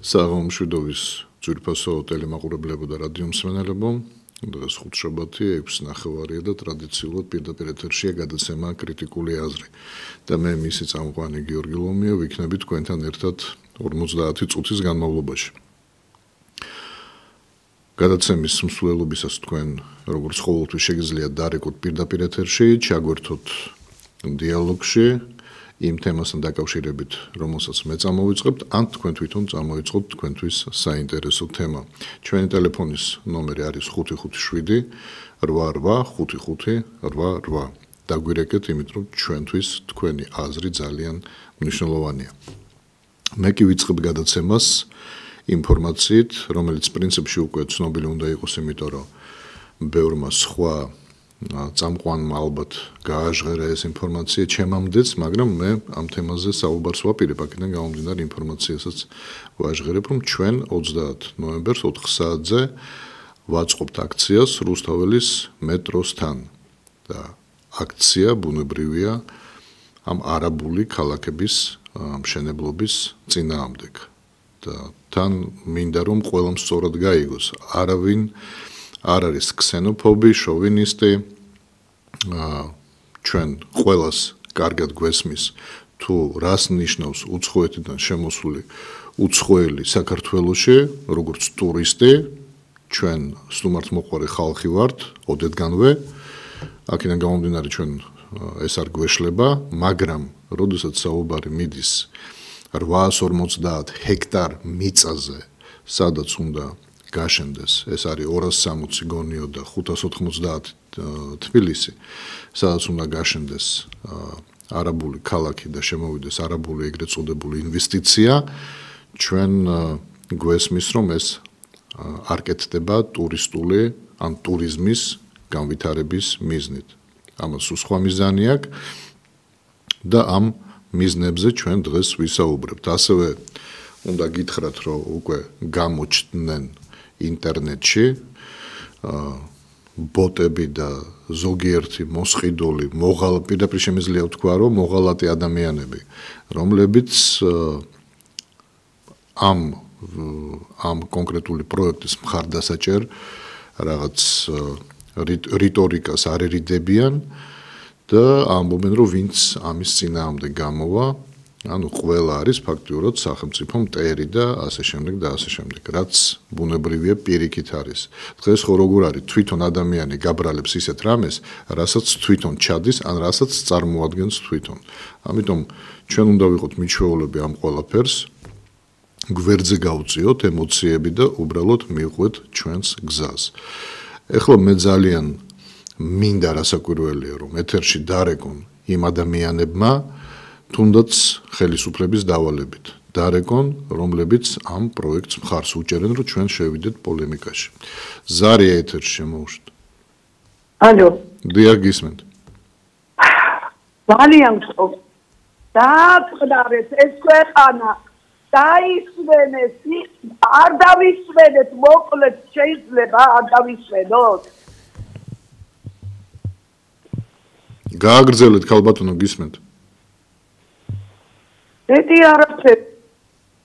საღამოშვიდობის ძვირფასო ტელემაყურებლებო და რადიო მსმენელებო, დღეს ხუთშაბათი 6:09 და ტრადიციულად პირდაპირ ეთერშია გადაცემა კრიტიკული აზრი. და მე მისი წამყვანი გიორგი ლომიო ვიქნები თქვენთან ერთად 50 წუთის განმავლობაში. გადაცემის მსვლელობისას თქვენ როგორც ყოველთვის შეგიძლიათ დარეკოთ პირდაპირ ეთერში, ჩაგვერთოთ დიალოგში იმ თემასთან დაკავშირებით, რომელსაც მე წამოვიწყებთ, ან თქვენ თვითონ წამოიწყოთ თქვენთვის საინტერესო თემა. ჩვენი ტელეფონის ნომერი არის 557 88 5588. დაგვირეკეთ, იმიტომ რომ ჩვენთვის თქვენი აზრი ძალიან მნიშვნელოვანია. მე კი ვიწყებ გადაცემას ინფორმაციით, რომელიც პრინციპში უკვე ცნობილი უნდა იყოს, იმიტომ რომ ბევრმა სხვა წამყვანმა ალბათ გააჟღერა ეს ინფორმაცია ჩემამდეც, მაგრამ მე ამ თემაზე საუბარს ვაპირებ, აქედან გამომდინარე ინფორმაციასაც ვაჟღერებ, რომ ჩვენ 30 ნოემბერს 4 საათზე ვაწყობთ აქციას რუსთაველის მეტროსთან. და აქცია ბუნებრივია ამ არაბული ქალაქების მშენებლობის წინააღმდეგ. და თან მინდა რომ ყველამ სწორად გაიგოს, არავინ არ არის ქსენოფობი, შოვინისტი, ჩვენ ყველას კარგად გვესმის თუ რას ნიშნავს უცხოეთიდან შემოსული უცხოელი საქართველოში, როგორც ტურისტი, ჩვენ სტუმართმოყვარე ხალხი ვართ, ოდეთგანვე, აქედან გამომდინარე ჩვენ ეს არ გვეშლება, მაგრამ როდესაც საუბარი მიდის 850 ჰექტარ მიწაზე, სადაც უნდა გაშენდეს, ეს არის 260 გონიო და 590 თბილისი, სადაც უნდა გაშენდეს არაბული ქალაქი და შემოვიდეს არაბული ეგრეთ წოდებული ინვესტიცია, ჩვენ გვესმის, რომ ეს არ კეთდება ტურისტული ან ტურიზმის განვითარების მიზნით. ამას სხვა მიზანი აქვს და ამ მიზნებზე ჩვენ დღეს ვისაუბრებთ. ასევე უნდა გითხრათ, რომ უკვე გამოჩნდნენ ინტერნეტში ბოტები და ზოგიერთი მოსყიდული, პირდაპირ შემიძლია ვთქვა, რომ მოღალატე ადამიანები, რომლებიც ამ კონკრეტული პროექტის მხარდასაჭერ რაღაც რიტორიკას არ ერიდებიან და ამბობენ, რომ ვინც ამის წინააღმდეგ გამოვა, ანუ ყველა არის ფაქტიურად სახელმწიფო მტერი და ასე შემდეგ და ასე შემდეგ, რაც ბუნებრივია პირიქით არის. დღეს ხო როგორ არის, თვითონ ადამიანი გაბრალებს ისეთ რამეს, რასაც თვითონ ჩადის, ან რასაც წარმოადგენს თვითონ. ამიტომ ჩვენ უნდა ვიყოთ მიჩვეულები ამ ყველაფერს, გვერდზე გავწიოთ ემოციები და უბრალოდ მივყვეთ ჩვენს გზას. ეხლა მე ძალიან მინდა რასაკვირველია, რომ ეთერში დარეკონ იმ ადამიანებმა, თუნდაც ხელისუფლების დავალებით დარეკონ, რომლებიც ამ პროექტს მხარს უჭერენ, რომ ჩვენ შევიდეთ პოლემიკაში. ზარია ეთერში შემოუშვით. ალო. დიახ, გისმენთ. ძალიან გწოვ. დააწყდარეთ ეს ქვეყანა. დაისვენეს, არ დავისვენეთ, მოკლედ შეიძლება არ დავისვენოთ. გააგრძელეთ, ქალბატონო, გისმენთ. მეტი არაფერი.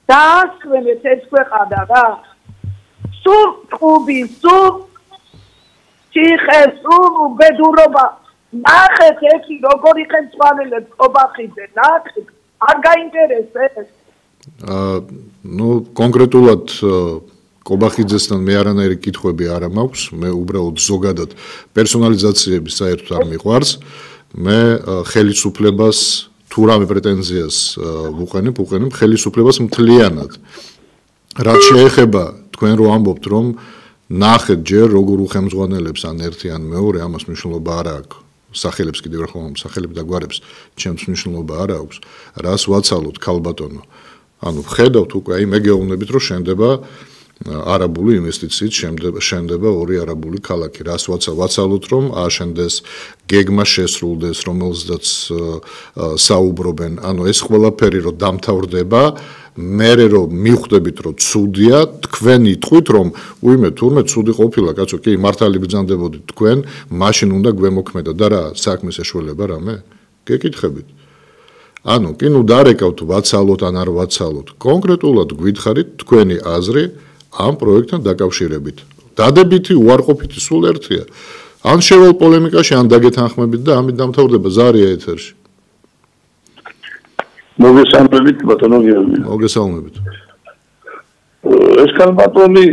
დაასვენეთ ეს ქვეყანა რა. სულ ტყუბი, სულ ციხე, სულ უბედურობა. ნახეთ ეთი როგორ იხელწვალელებს ყობახიძე, ნახეთ, არ გაინტერესებს. კონკრეტულად ყობახიძესთან მე არანაირი კითხვები არ მაქვს, მე უბრალოდ ზოგადად პერსონალიზაციები საერთოდ არ მიყვარს. მე ხელისუფლებას თუ რამე პრეტენზიას ვუყენებ ხელისუფლებას მთლიანად. რაც შეეხება თქვენ რო ამბობთ, რომ ნახეთ ჯერ როგორ უხემძღვანელებს ან ერთი ან მეორე, ამას მნიშვნელობა არ აქვს. სახელებს კიდევ რა ხომ სახელები და გვარებს ჩემს მნიშვნელობა არ აქვს. რას ვაცალოთ, ქალბატონო? ანუ ხედავთ უკვე, აი მე გეუბნებით, რომ შენდება არაბული ინვესტიციით, შენდება ორი არაბული ქალაქი. რას ვაცალოთ, რომ აშენდეს, გეგმა შესრულდეს, რომელზეც საუბრობენ. ანუ ეს ყველაფერი რომ დამთავრდება, მერე რომ მიხვდებით, რომ ცუდია, თქვენ იტყვით, რომ უიმე თურმე ცუდი ყოფილა, კაცო, კი, მართალი ბრძანდებოდით თქვენ, მაშინ უნდა გვემოქმედა და რა საქმეს ეშველება რამე? გეკითხებით. ანუ კი ნუ დარეკავთ ვაცალოთ ან არ ვაცალოთ. კონკრეტულად გითხარით თქვენი აზრი ამ პროექტთან დაკავშირებით. დადებითი უარყოფითი სულ ერთია. ან შევალ პოლემიკაში, ან დაგეთანხმებით და ამით დამთავრდება ზარია ეთერში. მოგესალმებით ბატონო გიორგი. მოგესალმებით. ეს კალბატონი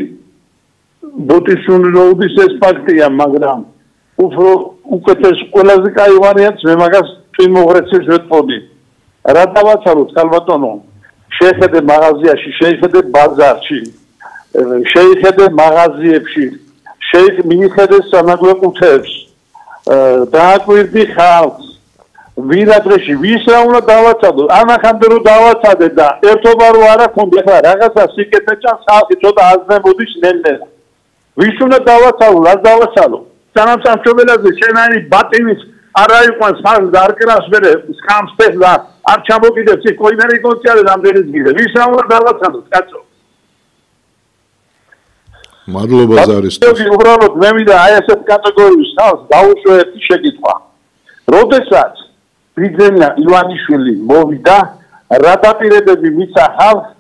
ბოტისუნროუდის ეს ფაქტია, მაგრამ უფრო უკეთეს ყველაზე კაი ვარიანტს მე მაგას წვიმოღრეცებს ვეთყოდი. რა დავაცალოთ კალბატონო? შეხედე მაღაზიაში, შეხედე ბაზარში, შეხედე მაღაზიებში, მიხედე სამაგლო კუთხეებს, დააკვირდი ხალხს. ვირადრეში ვის რა უნდა დავაცადო? ამახამდე რომ დავაცადე და ერთობა რო არ აქვს, ახლა რაღაცა სიკეთე ჭამს ხალხი, ცოტა აზნებოდის ნელ-ნელა. ვის უნდა დავაცალო, რა დავაცალო? სანამ სამშობელოზე შენაირი ბატინის არა იყვანს ხალხს და არ კრავს მერე სკამს და არ ჩამოკიდებს ის კოინერი კონცერტი რამდენიც გიდე. ვის რა უნდა დავაცადო, კაცო? მადლობა ზარის. უბრალოდ მე მინდა აი ესეთ კატეგორიის ხალხს დაუშვე ერთი შეკითხვა. როდესაც ბიძენა ივანიშვილი მოვიდა, რა დაპირებები მისცა ხალხს,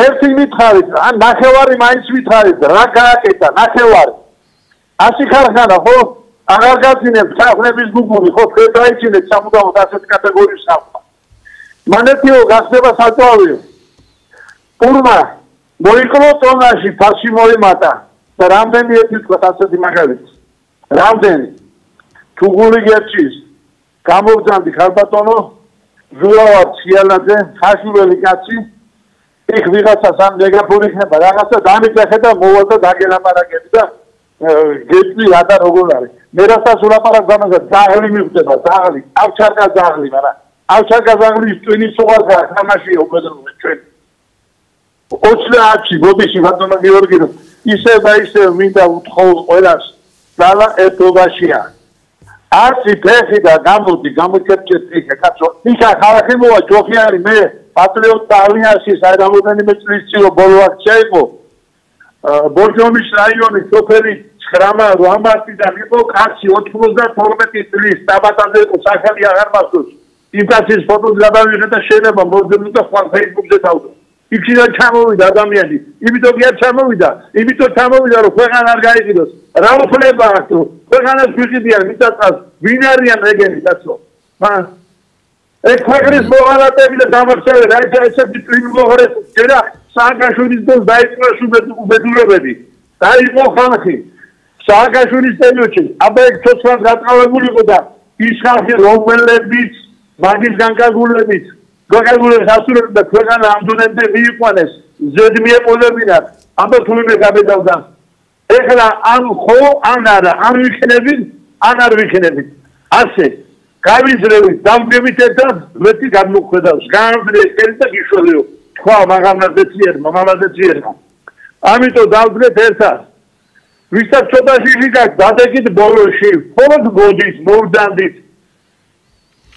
ერთი მითხარით, ან ნახევარი მაინც მითხარით, რა გააკეთა ნახევარი. 100 ხარხანა ხო? აღარ გაწინებთ საფრების გუგული, ხო თქვენ დაიჩინეთ სამუდამოდ ასეთ კატეგორიის ხალხს. მანეთიო გახდება საწვავი. პურმა მოიკლო ტონაში ფასი მოიმატა და რამდენი ეთქვა ასეთი მაგალითი. რამდენი? თუ გული გერჩის გამოგძანდი ხალბატონო, ზულავარ ციანაძე, ხაშურელი კაცი, იქ ვიღაცას ამ მეგაფონი ხება, რაღაცა დამიძახე და მოვა და დაგელაპარაკები და გეწვი რა და როგორ არის. მე რასაც ვლაპარაკ ამაზე ძაღლი მიხვდება, ძაღლი, ავჩარკა ძაღლი, მაგრამ ავჩარკა ძაღლის ტვინის უღარდა თამაში უბედრობენ ჩვენ. 20-ში ბოდიში ბატონო გიორგი ისე და ისე მინდა უთხოვ ყველას ძალა ერთობაშია. არცი ფეხი და გამოდი გამოჩერჩეთ იქ კაცო. იქ ხალხი მოვა ჯოხიარი მე პატრიოტ ალიანსის რამდენიმე წლის წინ ბოლო აქცია იყო. ბორჯომის რაიონის სოფელი 9 მარტიდან იყო კაცი 92 წლის საბატაზე იყო სახელი აღარ მახსოვს. იმ კაცის ფოტოს გადავიღე და შეიძლება მოვდები და ხვალ Facebook-ზე დავდო. იქიდან ჩამოვიდა ადამიანი, იმიტომ კი არ ჩამოვიდა, იმიტომ ჩამოვიდა რომ ქვეყანა არ გაიყიდოს. რა უფლება აქვს? ქვეყანას ვიყიდიან მიწას, ვინ არიან ეგენი კაცო? ეს ქვეყნის მოღალატეები და დამარცხებები, რა ესეთი წვიმოღრეს ჯერა სააკაშვილის დროს დაიწყოს უბედურებები. დაიწყო ხალხი. სააკაშვილის პერიოდში, აბა ეგ ცოცხლად გატყავებული იყო და ის ხალხი რომელებიც მაგის განკარგულებით გაგაგულებს ასურებს და ქვეყანა ამდენამდე მიიყვანეს ზედმიეყოლებინათ აბა თუნდაც გაბედავდა ეხლა ან ხო ან არა ან ვიქნებით ან არ ვიქნებით ასე გავიზრევით დამგებით ერთად მეტი გამოხედავს გამძლეს და გიშველიო თქვა მაღალმაზე ციერმა ამიტომ დავდგეთ ერთად ვისაც ცოტა შიში გაქვს დადეგით ბოლოში მხოლოდ გოდით მოვდანდით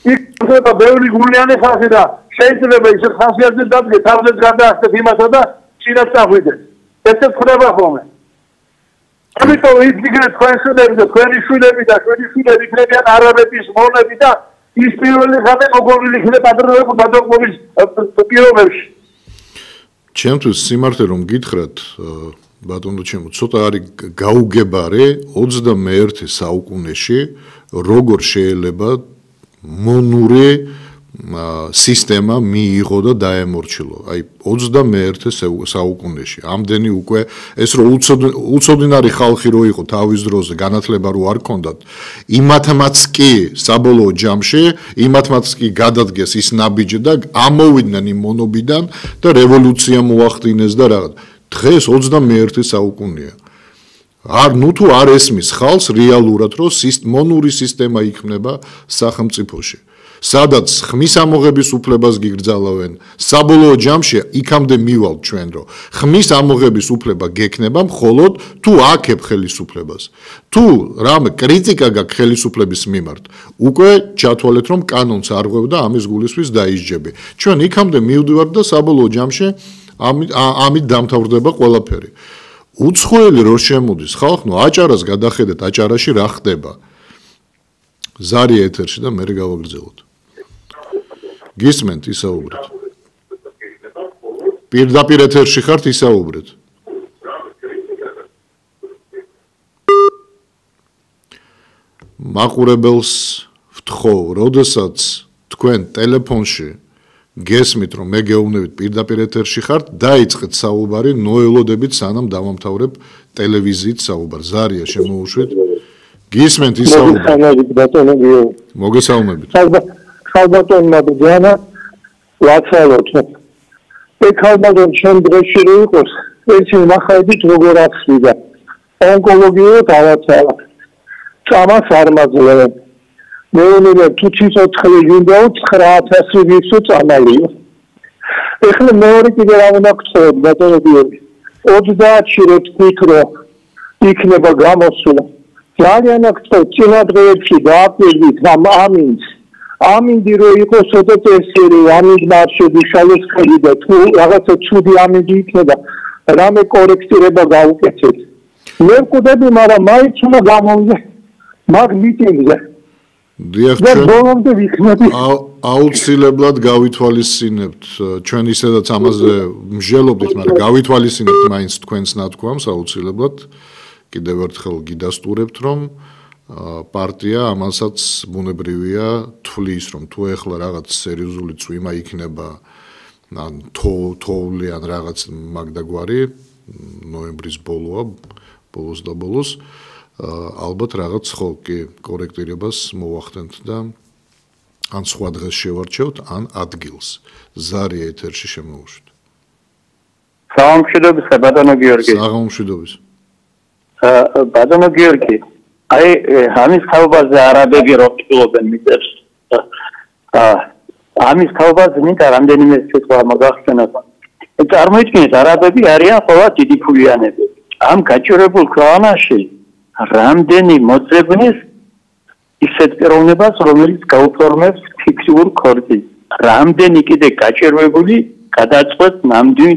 იქ ხდება ბევრი გულიანი ხალხი და შეიძლება ისე ხასიათზე დადგე თავზეც გადაახდეთ იმასა და წინათ წახვიდეთ ესეც ხდება ხოლმე ამიტომ იგივე თქვენ შვილები და თქვენი შვილები და ჩვენი შვილები იქნებიან არაბეთის მონები და ის პირველი ხანე მოგონილი იქნება პატრიოტების პირობებში ჩემთვის სიმართლე რომ გითხრათ ბატონო ჩემო ცოტა არის გაუგებარი 21 საუკუნეში როგორ შეიძლება მონური სისტემა მიიღო და დაემორჩილო. აი 21 საუკუნეში. ამდენი უკვე ეს რო უცოდინარი ხალხი რო იყო თავის დროზე განათლება რო არ ქონდათ, იმათმაც კი საბოლოო ჯამში, იმათმაც კი გადადგეს ის ნაბიჯი და ამოვიდნენ იმ მონობიდან და რევოლუცია მოახდინეს და რაღაც. დღეს 21 საუკუნეა. ნუ თუ არ ესმის ხალხს რეალურად რომ მონური სისტემა იქმნება სახელმწიფოში. სადაც ხმის ამოღების უფლებას გიგრძალავენ, საბოლოო ჯამში იქამდე მივალთ ჩვენ რომ ხმის ამოღების უფლება გექნება მხოლოდ თუ აქებ ხელისუფლებას. თუ რამე კრიტიკა გაქვს ხელისუფლების მიმართ, უკვე ჩათვალეთ რომ კანონს არ ღვევ და ამის გულისთვის დაისჯები. ჩვენ იქამდე მივდივართ და საბოლოო ჯამში ამით დამთავრდება ყველაფერი. უცხოელი რო შემოდის ხალხ, ნუ აჭარას გადახედეთ, აჭარაში რა ხდება? ზარი ეთერში და მე გავაგრძელოთ. გისმენთ ისაუბრეთ. პირდაპირ ეთერში ხართ ისაუბრეთ. მაყურებელს ვთხოვ, როდესაც თქვენ ტელეფონში გესმით რომ მე გეუბნებით პირდაპირ ეთერში ხართ, დაიწყეთ საუბარი, ნოელოდებით სანამ დავამთავრებ ტელევიზიით საუბარს. ზარია შემოუშვით. გისმენთ ისაუბრეთ. მოგესალმებით. ხალბატონმა ბძანა ვაცალოთ. ეკალბატონ ჩემ დღეში რო იყოს, ერთი ნახაებით როგორ ახსნიდა. ონკოლოგიურად ავაცალა. წამას არ მაძლევ. მეუნე თუ ციცოცხლე გინდაო 9000 ვიქსო წამალიო. ეხლა მეორე კიდე რა უნდა გწოდოთ ბატონები. 30-ში რო თქვით რომ იქნება გამოსვლა. ძალიან გწოდოთ წინა დღეებში დააკვირდით ამ ამინს. ამინდი რო იყოს ცოტა წესიერი, ამინდი მარშები შალოს ხელი და თუ რაღაცა ცუდი ამინდი იქნება, რამე კორექტირება გავუკეთეთ. მე ვკვდები, მაგრამ მაინც უნდა გამოვიდე მაგ მიტინგზე. დიახ, აუცილებლად გავითვალისწინებთ. ჩვენ ისედაც ამაზე მსჯელობდით, მაგრამ გავითვალისწინებთ მაინც თქვენს ნათქვამს აუცილებლად. კიდევ ერთხელ გიდასტურებთ, რომ პარტია ამასაც ბუნებრივია თვლის, რომ თუ ეხლა რაღაც სერიოზული წვიმა იქნება, ან თოვლი ან რაღაც მაგდაგვარი, ნოემბრის ბოლოა, ბოლოს და ბოლოს, ალბათ რაღაც ხო კი კორექტირებას მოვახდენთ და ან სხვა დღეს შევარჩევთ, ან ადგილს. ზარია ეთერში შემოუშვით. საღამოშიდობის ბატონო გიორგი. საღამოშიდობის. ბატონო გიორგი, აი ამის ხალბაზე არაბები როყილობენ მიწებს. ამის ხალბაზე მინდა რამდენიმე სიტყვა მოგახსენოთ. წარმოიდგინეთ, არაბები არიან ყველა დიდი ფულიანები. ამ გაჭირებულ ქვეყანაში რამდენი მოძებნის ისეთ პიროვნებას, რომელიც გაუფორმებს ფიქსიურ ქორწილს. რამდენი კიდე გაჭირვებული გადაწყვეტ ნამდვილ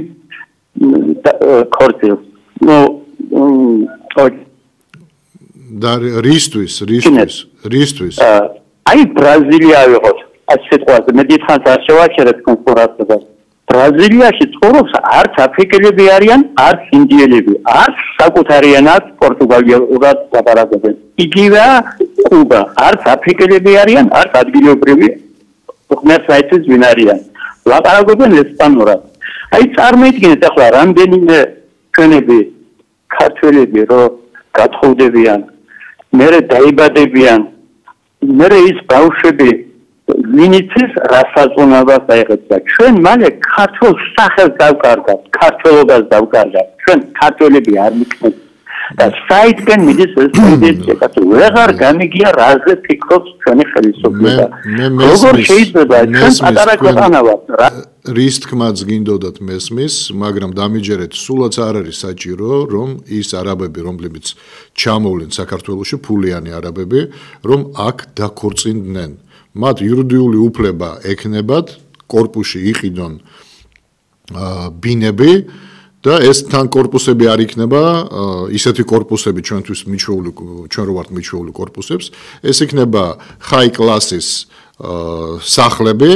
ქორწილს. და რისთვის? აი ბრაზილია ვიყოთ, ასე სიტყვაზე, მე დიდხანს არ შევაჩერებ კონკურენციას. ბრაზილიაში ცხოვრობს არც აფრიკელები არიან, არც ინდიელები, არც საკუთარი ენა პორტუგალიურად ლაპარაკობენ. იგივეა კუბა, არც აფრიკელები არიან, არც ადგილობრივი ღმერთსაიტის ვინ არიან. ლაპარაკობენ ესპანურად. აი წარმოიდგინეთ ახლა რამდენიმე ჩვენები ქართველები რომ გათხოვდებიან, მერე დაიბადებიან, მერე ის ბავშვები ვინიცის რასაწუნებას აიღებდა. ჩვენ მალე ქართულ სახელს დავკარგავთ, ქართველობას დავკარგავთ. ჩვენ ქართველები არ მიქნეთ. და საითგან მიდის ეს ტენდენცია, თუ ვეღარ გამიგია რაზე ფიქრობს ჩვენი ხელისუფლება. როგორ შეიძლება ჩვენ პატარა ქვეყანა ვართ? რის თქმაც გინდოდათ მესმის, მაგრამ დამიჯერეთ, სულაც არ არის საჭირო, რომ ის არაბები, რომლებიც ჩამოვლენ საქართველოში, ფულიანი არაბები, რომ აქ დაქორწინდნენ. მათ იურიდიული უფლება ექნებათ, კორპუსში იყიდონ ბინები და ეს თან კორპუსები არ იქნება ისეთი კორპუსები ჩვენთვის მიჩვეული, ჩვენ რო ვართ მიჩვეული კორპუსებს, ეს იქნება high class-ის სახლები,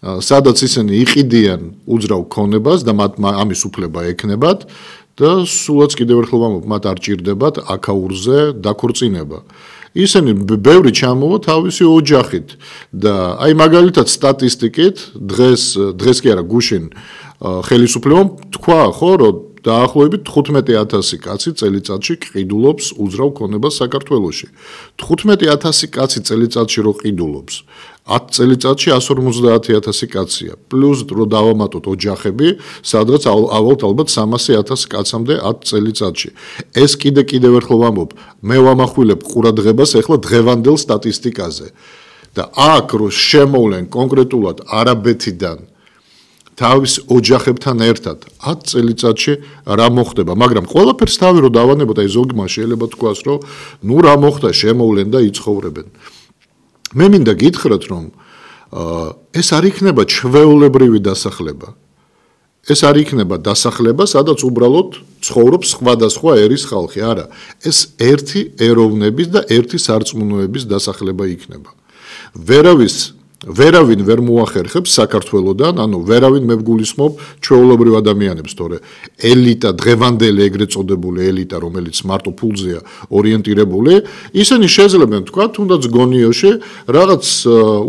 სადაც ისინი იყიდიან უძრავ ქონებას და მათ ამის უფლება ექნებათ და სულაც კიდევ ერთხელ ვამბობ, მათ არ ჭირდებათ აქაურზე დაქორწინება. ისინი ბევრი ჩამოვა თავისი ოჯახით და აი მაგალითად სტატისტიკით დღეს კი არა გუშინ ხელისუფლებამ თქვა ხო რომ დაახლოებით 15000 კაცი წელიწადში ყიდულობს უძრავ ქონებას საქართველოში. 15000 კაცი წელიწადში რო ყიდულობს, 10 წელიწადში 150000 კაცია. პლუს რო დავამატოთ ოჯახები, სადღაც ალბათ 300000 კაცამდე 10 წელიწადში. ეს კიდევ ერთხელ ვამბობ, მე ვამახვილებ ყურადღებას ახლა დღევანდელ სტატისტიკაზე. და აქ რო შემოვლენ კონკრეტულად არაბეთიდან თავის ოჯახებთან ერთად 10 წელიწადში რა მოხდება, მაგრამ ყველაფერს თავი რო დავანებოთ, აი ზოგმა შეიძლება თქვას, რომ ნუ რა მოხდა, შემოვლენ და იცხოვრებენ. მე მინდა გითხრათ, რომ ეს არ იქნება ჩვეულებრივი დასახლება. ეს არ იქნება დასახლება, სადაც უბრალოდ ცხოვრობს სხვადასხვა ერის ხალხი, არა. ეს ერთი ეროვნების და ერთი სარწმუნოების დასახლება იქნება. ვერავის ვერავინ ვერ მოახერხებს საქართველოსდან, ანუ ვერავინ მე ვგულისხმობ ჩვეულებრივ ადამიანებს, თორე ელიტა, დღევანდელი ეგრეთ წოდებული ელიტა, რომელიც მარტო ფულზეა ორიენტირებული, ისინი შეძლებენ თქვა, თუნდაც გონიოში რაღაც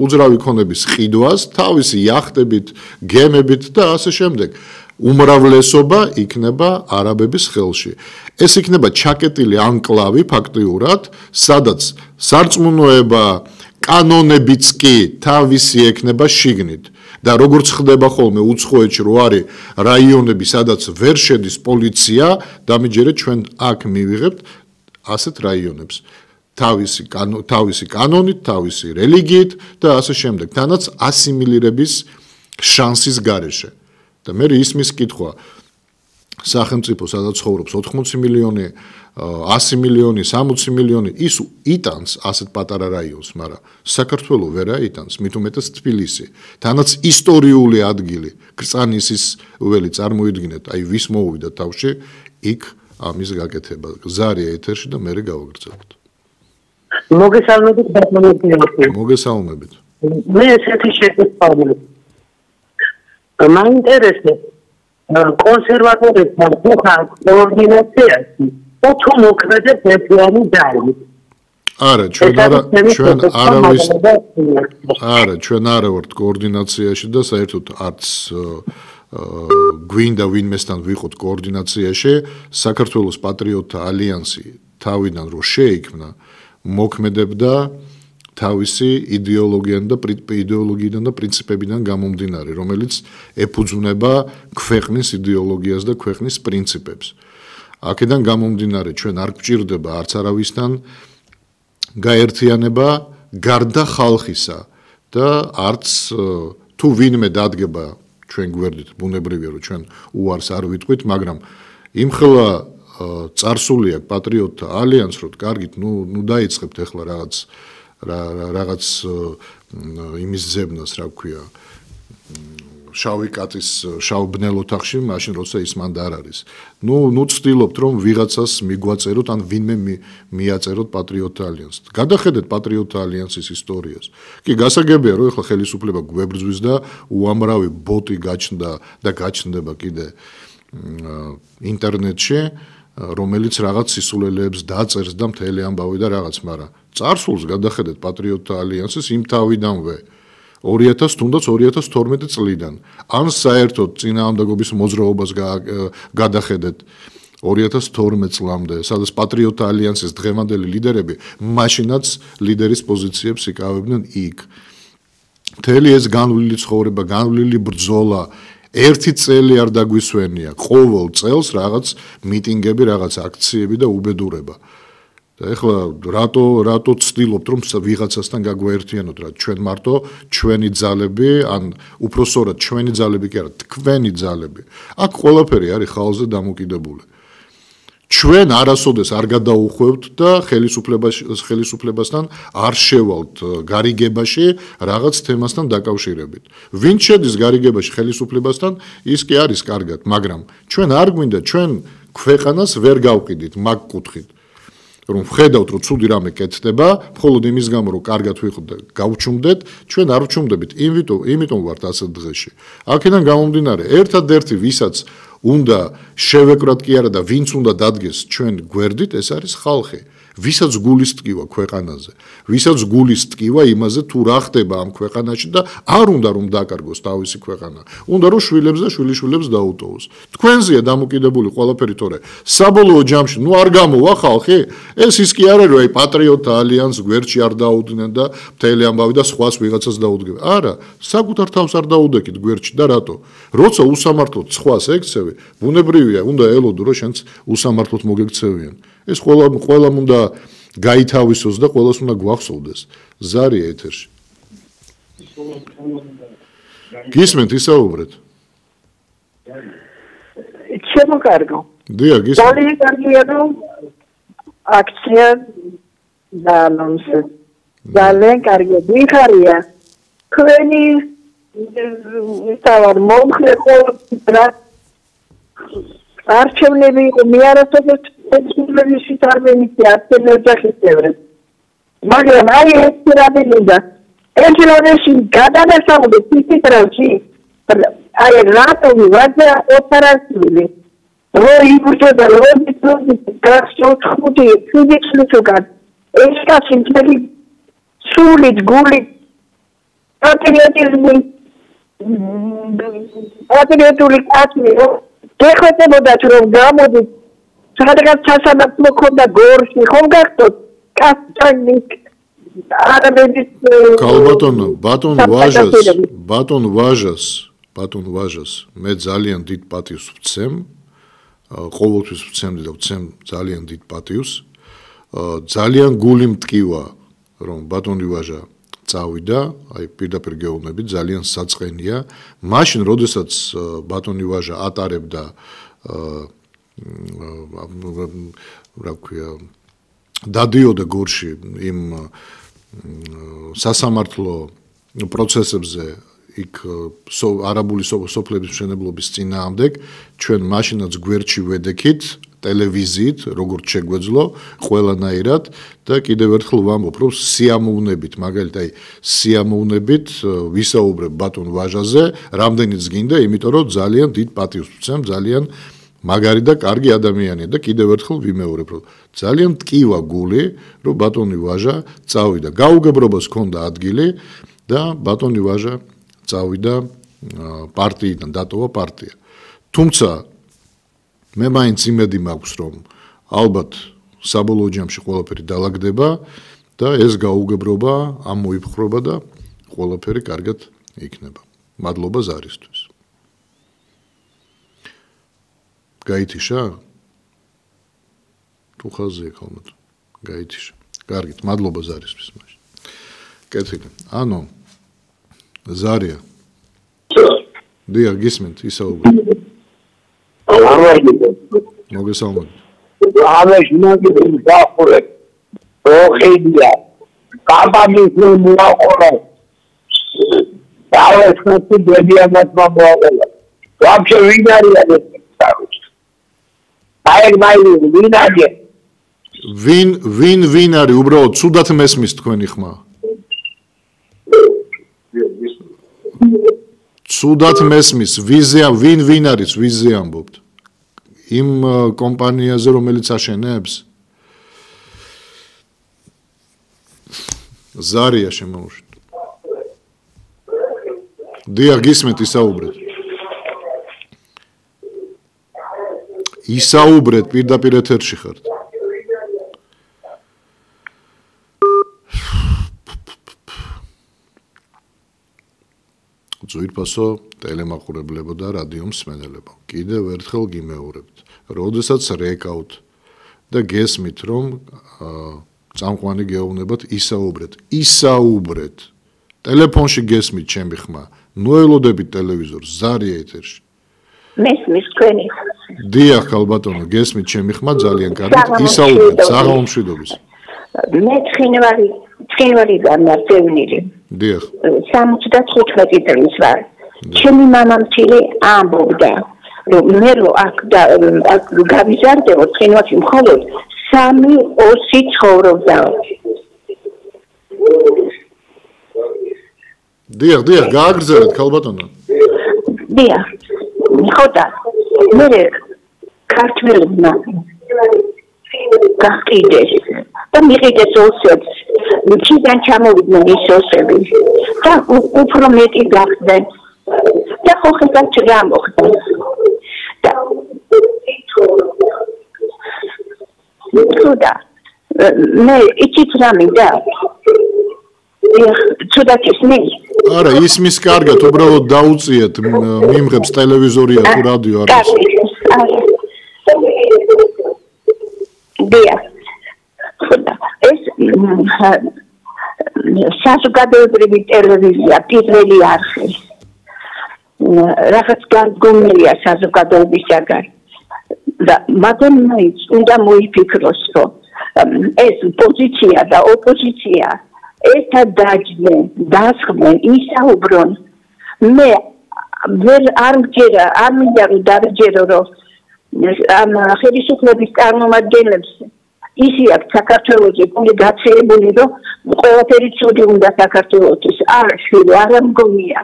უძრავი ქონების ყიდვას, თავისი იახტებით, გემებით და ასე შემდეგ. უმრავლესობა იქნება არაბების ხელში. ეს იქნება ჩაკეტილი ანკლავი ფაქტიურად, სადაც სარწმუნოება კანონებიც კი თავისი ექნება შიგნით და როგორც ხდება ხოლმე უცხოეთში რო არის რაიონები სადაც ვერ შედის პოლიცია დამიჯერეთ ჩვენ აქ მივიღებთ ასეთ რაიონებს თავისი კანონით თავისი რელიგიით და ასე შემდეგ თანაც ასიმილირების შანსის გარეშე და მე ისმის კითხვა სახელმწიფო სადაც ცხოვრობს 80 მილიონი 100 მილიონი 60 მილიონი ის იტანს ასეთ პატარა რაიონს მაგრამ საქართველოს ვერ აიტანს მით უმეტეს თბილისი თანაც ისტორიული ადგილი კრწანისის ველი წარმოიდგინეთ აი ვის მოუვიდა თავში იქ ამის გაკეთება ზარია ეთერში და მე გავაგრძელებთ მოგესალმებით ბატონო მოგესალმებით მე ესეთი შეკითხვა მაინტერესებს კონსერვატორებთან კოორდინაციაში თუ მოქმედებს ერთიანი ძალი. არა, ჩვენ არა ვართ კოორდინაციაში და საერთოდ არც გვინდა ვინმესთან ვიყოთ კოორდინაციაში, საქართველოს პატრიოტთა ალიანსი თავიდან რო შეიქმნა, მოქმედებდა თავისი იდეოლოგიიდან და პრინციპებიდან გამომდინარე, რომელიც ეფუძნება ქვეყნის იდეოლოგიას და ქვეყნის პრინციპებს. აქედან გამომდინარე, ჩვენ არ გვჭირდება არც არავისთან გაერთიანება გარდა ხალხისა და არც თუ ვინმე დადგება ჩვენ გვერდით, ბუნებრივია რომ ჩვენ უარს არ ვიტყვით, მაგრამ იმხელა წარსული აქვს პატრიოტთა ალიანსს, რომ კარგით, ნუ დაიწყებთ ახლა რაღაც იმის ძებნას, რა ქვია, შავი კატის შავბნელ ოთახში, მაშინ როცა ის მანდ არ არის. ნუ ცდილობთ რომ ვიღაცას მიგვაწეროთ ან ვინმე მიაწეროთ პატრიოტთა ალიანსს. გადახედეთ პატრიოტთა ალიანსის ისტორიას. კი გასაგებია რომ ახლა ხელისუფლება გვებრძვის და უამრავი ბოტი გაჩნდა და გაჩნდება კიდე ინტერნეტში, რომელიც რაღაც სისულელეებს დაწერს და მთელი ამბავი და რაღაც, მაგრამ წარსულს გადახედეთ პატრიოტთა ალიანსის იმ თავიდანვე 2000 თუნდაც 2012 წლიდან ან საერთოდ წინააღმდეგობის მოძრაობას გადახედეთ 2012 წლამდე სადაც პატრიოტთა ალიანსის დღევანდელი ლიდერები მაშინაც ლიდერის პოზიციებს იკავებდნენ იქ მთელი ეს განვლილი ცხოვრება განვლილი ბრძოლა ერთი წელი არ დაგვისვენია ყოველ წელს რაღაც მიტინგები რაღაც აქციები და უბედურება და ეხლა რატო ცდილობთ რომ ვიღაცასთან გაგვაერთიანოთ რა ჩვენ მარტო ჩვენი ძალები ან უпроსორად ჩვენი ძალები კი არა თქვენი ძალები აქ ყველაფერი არის ხალხზე დამოკიდებული ჩვენ არასოდეს არ გადაუხვევთ და ხელისუფლებასთან არ შევალთ გარიგებაში რაღაც თემასთან დაკავშირებით ვინ შედის გარიგებაში ხელისუფლებასთან ის კი არის კარგად მაგრამ ჩვენ არ გვინდა ჩვენ ქვეყანას ვერ გავყიდით მაგ კუთხით რომ ხედავთ რომ ცუდი რამე კეთდება, მხოლოდ იმის გამო რომ კარგად ვიყოთ და გავჩუმდეთ, ჩვენ არ ვჩუმდებით, იმიტომ ვართ ასეთ დღეში. აქედან გამომდინარე, ერთადერთი ვისაც უნდა შევეკვრათ კი არა და ვინც უნდა დადგეს ჩვენ გვერდით, ეს არის ხალხი. ვისაც გულის ტკივა ქვეყანაზე, ვისაც გულის ტკივა იმაზე თუ რა ხდება ამ ქვეყანაში და არ უნდა რომ დაკარგოს თავისი ქვეყანა. უნდა რომ შვილებს და შვილიშვილებს დაუტოვოს. თქვენზეა დამოკიდებული ყველაფერი, თორე საბოლოო ჯამში ნუ არ გამოვა ხალხი, ეს ის კი არა რომ აი პატრიოტთა ალიანსს გვერდში არ დაუდგნენ და მთელი ამბავი და სხვას ვიღაცას დაუდგნენ. არა, საკუთარ თავს არ დაუდეკით გვერდში და რატო? როცა უსამართლოდ სხვას ექცევი, ბუნებრივია, უნდა ელოდო რომ შენც უსამართლოდ მოგექცევიან. ეს ყველამ უნდა გაითავისოს და ყველას უნდა გვახსოვდეს. ზარია ეთერში. გისმენთ ისაუბრეთ? ჩემო კარგო. დიახ, გისმენთ. ძალიან კარგია რომ აქცია დაანონსე. ძალიან კარგია. დიხარია. თქვენი თავად მომხრე ხოლმე არჩევნები იყო მე არასოდეს ეს არ მენიცი არჩევნებში აღწევენ მაგრამ აი ეს რამე მინდა ელჩილონეში გადადასავლეთ სიცოცხლეში აი რატომ ვაძა ოპერაციული რო იბრძოდა როდესაც გასწორ ხუთი ფიზიკურად ეს კაცი მთელი სულით გულით პატრიოტული კაცი დეხვეწებოდა რომ გამოდით სადღაც სასამართლო ქონდა გორში ხომ გახდოთ კასტანის ბატონ ვაჟას მე ძალიან დიდ პატივს ვცემ ყოველთვის ვცემდი და ვცემ ძალიან დიდ პატივს ძალიან გული მტკივა რომ ბატონი ვაჟა წავიდა აი პირდაპირ გეუბნები ძალიან საწყენია მაშინ როდესაც ბატონი ვაჟა ატარებდა რა ქვია დადიოდა გორში იმ სასამართლო პროცესებზე იქ არაბული სოფლების მშენებლობის წინააღმდეგ ჩვენ მაშინაც გვერდში ვედექით ტელევიზიით როგორც შეგვეძლო ყველანაირად და კიდევ ერთხელ ვამბობ რომ სიამოვნებით მაგალითად აი სიამოვნებით ვისაუბრებ ბატონ ვაჟაზე რამდენიც გინდა იმიტომ რომ ძალიან დიდ პატივს ვცემ ძალიან მაგარი და კარგი ადამიანია და კიდევ ერთხელ ვიმეორებ რომ ძალიან მტკივა გული რომ ბატონი ვაჟა წავიდა გაუგებრობას ჰქონდა ადგილი და ბატონი ვაჟა წავიდა პარტიიდან დატოვა პარტია თუმცა მე მაინც იმედი მაქვს რომ ალბათ საბოლოო ჯამში ყველაფერი დაალაგდება და ეს გაუგებრობა ამოიფხრობა და ყველაფერი კარგად იქნება მადლობა ზარისთვის გაითიშა თუ ხაზია ხალხო გაითიშა კარგით მადლობა ზარისთვის მაშინ კეთილი ანუ ზარია დიახ გისმენთ ისაუბრეთ მოგესალმებით ამაში მაგის დახურე ოხიდია კაბანის მოაყოლა დაესხმეთი ბედიანად მოაყოლა ვაფშე ვინ არის ეს აი ვინ არის უბრალოდ ცუდად მესმის თქვენი ხმა ცუდად მესმის ვინ არის ვიზე ამბობთ იმ კომპანიაზე რომელიც აშენებს ზარია შემოუშვით დიახ გისმენთ ისაუბრეთ პირდაპირ ეთერში ხართ ძვირფასო ტელემაყურებლებო და რადიო მსმენელებო კიდევ ერთხელ გიმეორებთ როდესაც რეკავთ და გესმით რომ წამყვანი გეუბნებათ ისაუბრეთ ტელეფონში გესმით ჩემი ხმა ნუ ელოდებით ტელევიზორს ზარია ეთერში მესმის თქვენი დიახ ქალბატონო გესმით ჩემი ხმა ძალიან კარგით ისაუბრეთ საღამომშვიდობის მე ცხინვარი გამარჯვებული დიახ 75 წლის ვარ ჩემი მამამთილი ამბობდა რომ მე აქ გავიზარდეო ცხინვალში მხოლოდ 3-2 ცხოვრობდა დიახ გააგრძელეთ ქალბატონო დიახ ხოდა მე ქართველებმა გახიდეს და მიყიდეს ოსებს მიწიდან ჩამოვიდნენ ის ოსები და უფრო მეტი გახდნენ და ხო ხეთაც რა მოხდა და ხოდა მე იცით რა მინდა ცუდად ისმის არა ისმის კარგად უბრალოდ დაუწიეთ მიმღებს ტელევიზორია თუ რადიო არის დიახ ეს საზოგადოებრივი ტელევიზია პირველი არხი რაღაც განდგომილია საზოგადოებისაგან და მაგრამ მაინც უნდა მოიფიქროს რომ ეს პოზიცია და ოპოზიცია ერთად დაჯდნენ დასხდნენ ისაუბრონ მე არ მინდა რომ დავიჯერო რომ ამ ხელისუფლების წარმომადგენლებს ისი აქვს საქართველოში გული გაცილებული, რომ ყველაფერი ცუდი უნდა საქართველოსთვის. არა, შვილი, არა მგონია.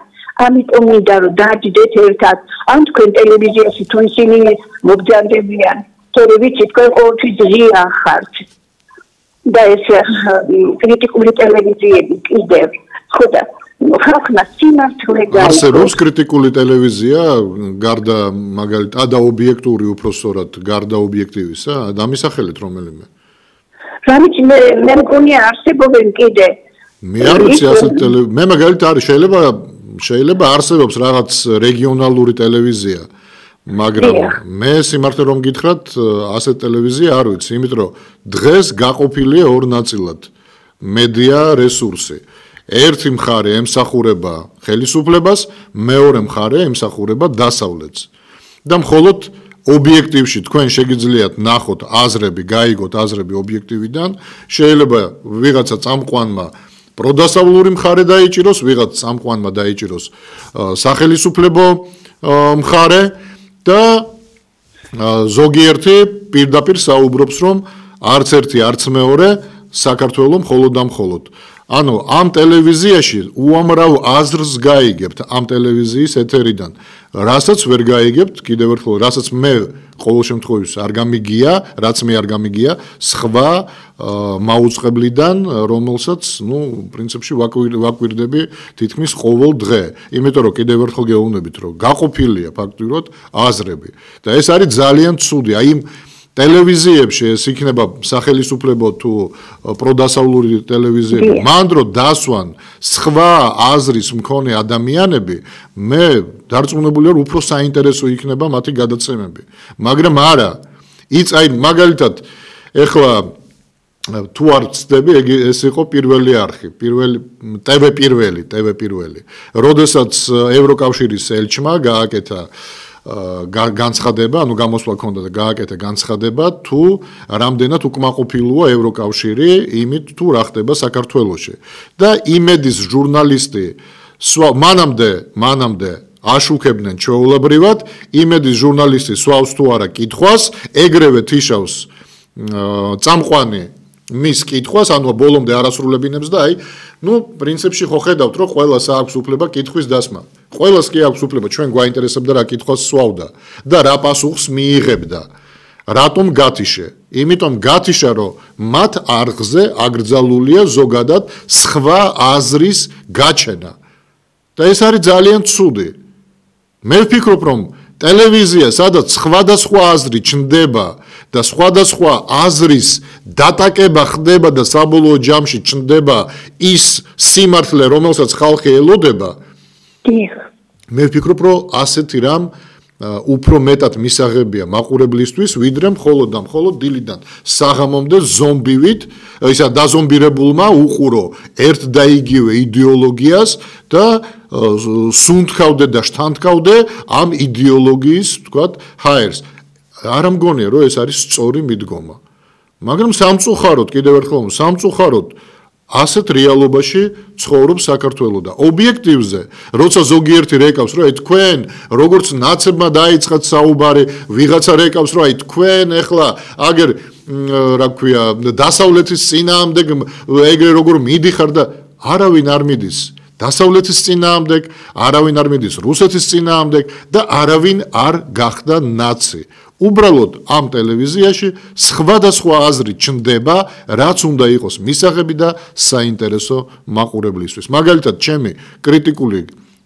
ამიტომ მინდა რომ დაჯდეთ ერთად, ან თქვენ ტელევიზიაში თუ ისინი მოგზაურდებიან, თორე ვიცი თქვენ ყოველთვის ღია ხართ. და ეს კრიტიკული ტელევიზიები კიდევ ხოდა ხალხმა სიმართლე გაიგო. არსებობს კრიტიკული ტელევიზია გარდა მაგალითად და ობიექტური უпроსორად გარდა ობიექტივისა, დამისახელეთ რომელიმე. რა ვიცი მე მგონია არსებობენ კიდე. მე არ ვიცი ასეთ მე მაგალითად არის შეიძლება არსებობს რაღაც რეგიონალური ტელევიზია, მაგრამ მე სიმართლე რომ გითხრათ, ასეთ ტელევიზია არ ვიცი, იმიტომ რომ დღეს გაყოფილია ორ ნაწილად მედია რესურსი. ერთი მხარე ემსახურება ხელისუფლებას, მეორე მხარე ემსახურება დასავლეთს. და მხოლოდ ობიექტივში თქვენ შეგიძლიათ ნახოთ აზრები, გაიგოთ აზრები ობიექტივიდან, შეიძლება ვიღაცა წამყვანმა პროდასავლური მხარე დაიჭიროს, ვიღაცა წამყვანმა დაიჭიროს სახელისუფლებო მხარე და ზოგიერთი პირდაპირ საუბრობს, რომ არც ერთი, არც მეორე საქართველოს მხოლოდ და მხოლოდ. ანუ ამ ტელევიზიაში უამრავ აზრს გაიგებთ ამ ტელევიზიის ეთერიდან, რასაც ვერ გაიგებთ, კიდევ ერთხელ, რასაც მე ყოველ შემთხვევაში არ გამიგია, რაც მე არ გამიგია, სხვა მაუწყებლიდან, რომელსაც, პრინციპში ვაკვირდები თითქმის ყოველ დღე. იმიტომ რომ კიდევ ერთხელ გეუბნებით, რომ გაყოფილია ფაქტურად აზრები და ეს არის ძალიან ცუდი. აი ტელევიზიებში ეს იქნება სახელისუფლებო თუ პროდასავლური ტელევიზიები, მანდ რომ დასვან სხვა აზრის მქონე ადამიანები, მე დარწმუნებული ვარ, უფრო საინტერესო იქნება მათი გადაცემები. მაგრამ არა, აი მაგალითად, ეხლა თუ არ ვცდები, ეს იყო პირველი არხი, TV პირველი. როდესაც ევროკავშირის ელჩმა გააკეთა განცხადება, ანუ გამოსვლა ჰქონდა და გააკეთა განცხადება, თუ რამდენად უკმაყოფილოა ევროკავშირი იმით, თუ რა ხდება საქართველოში. და იმედის ჟურნალისტი მანამდე აშუქებდნენ ჩვეულებრივად, იმედის ჟურნალისტი სვავს თუ არა კითხვას, ეგრევე თიშავს წამყვანი მის კითხვას, ანუ ბოლომდე არასრულებინებს და აი, პრინციპში ხო ხედავთ, რომ ყველას აქვს უფლება კითხვის დასმა. ყველას კი აქვს უფლება, ჩვენ გვაინტერესებდა რა კითხვას სვავდა და რა პასუხს მიიღებდა. რატომ გათიშე? იმიტომ გათიშა, რომ მათ არხზე აკრძალულია ზოგადად სხვა აზრის გაჩენა. და ეს არის ძალიან ცუდი. მე ვფიქრობ, რომ ტელევიზია, სადაც სხვადასხვა აზრი ჩნდება და სხვადასხვა აზრის დატაკება ხდება და საბოლოო ჯამში ჩნდება ის სიმართლე, რომელსაც ხალხი ელოდება, მე ვფიქრობ, რომ ასეთი რამ უფრო მეტად მისაღებია მაყურებლისთვის, ვიდრე მხოლოდ და მხოლოდ დილიდან საღამომდე ზომბივით, ისა დაზომბირებულმა უყურო ერთ და იგივე იდეოლოგიას და სუნთქავდე და შთანთქავდე ამ იდეოლოგიის, თქვათ, ჰაერს. არ მგონია, რომ ეს არის სწორი მიდგომა. მაგრამ სამწუხაროდ, კიდევ ერთხელ, სამწუხაროდ ასეთ რეალობაში ცხოვრობს საქართველო და ობიექტივზე, როცა ზოგიერთი რეკავს, რომ აი თქვენ როგორც ნაცებმა დაიწყათ საუბარი, ვიღაცა რეკავს, რომ აი თქვენ ეხლა აგერ რა ქვია, დასავლეთის წინააღმდეგ ეგრე როგორ მიდიხარ და არავინ არ მიდის. დასავლეთის წინააღმდეგ, არავინ არ მიდის რუსეთის წინააღმდეგ და არავინ არ გახდა ნაცი. უბრალოდ ამ ტელევიზიაში სხვადასხვა აზრი ჩნდება, რაც უნდა იყოს მისაღები და საინტერესო მაყურებლისთვის. მაგალითად, ჩემი კრიტიკული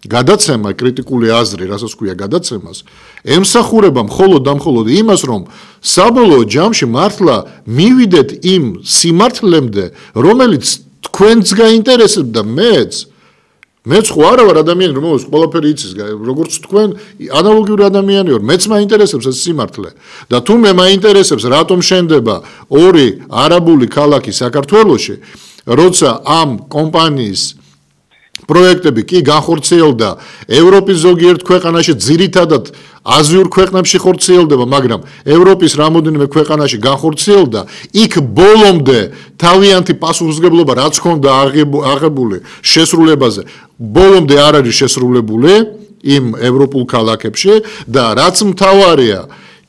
გადაცემა, კრიტიკული აზრი, რასაც ქვია გადაცემას, ემსახურება მხოლოდ და მხოლოდ იმას, რომ საბოლოო ჯამში მართლა მივიდეთ იმ სიმართლემდე, რომელიც თქვენს გაინტერესებდა მეც. მეც ხო არა ვარ ადამიანი, რომელსაც ყველაფერი იცის, როგორც თქვენ, ანალოგიური ადამიანი ვარ, მეც მაინტერესებს ეს სიმართლე. და თუ მე მაინტერესებს, რატომ შენდება ორი არაბული ქალაქი საქართველოში, როცა ამ კომპანიის პროექტები კი განხორციელდა ევროპის ზოგიერთ ქვეყანაში, ძირითადად აზიურ ქვეყნებში ხორციელდება, მაგრამ ევროპის რამოდენიმე ქვეყანაში განხორციელდა, იქ ბოლომდე თავიანთი პასუხისმგებლობა რაც ჰქონდა აღებული შესრულებაზე, ბოლომდე არ არის შესრულებული იმ ევროპულ ქალაქებში და რაც მთავარია,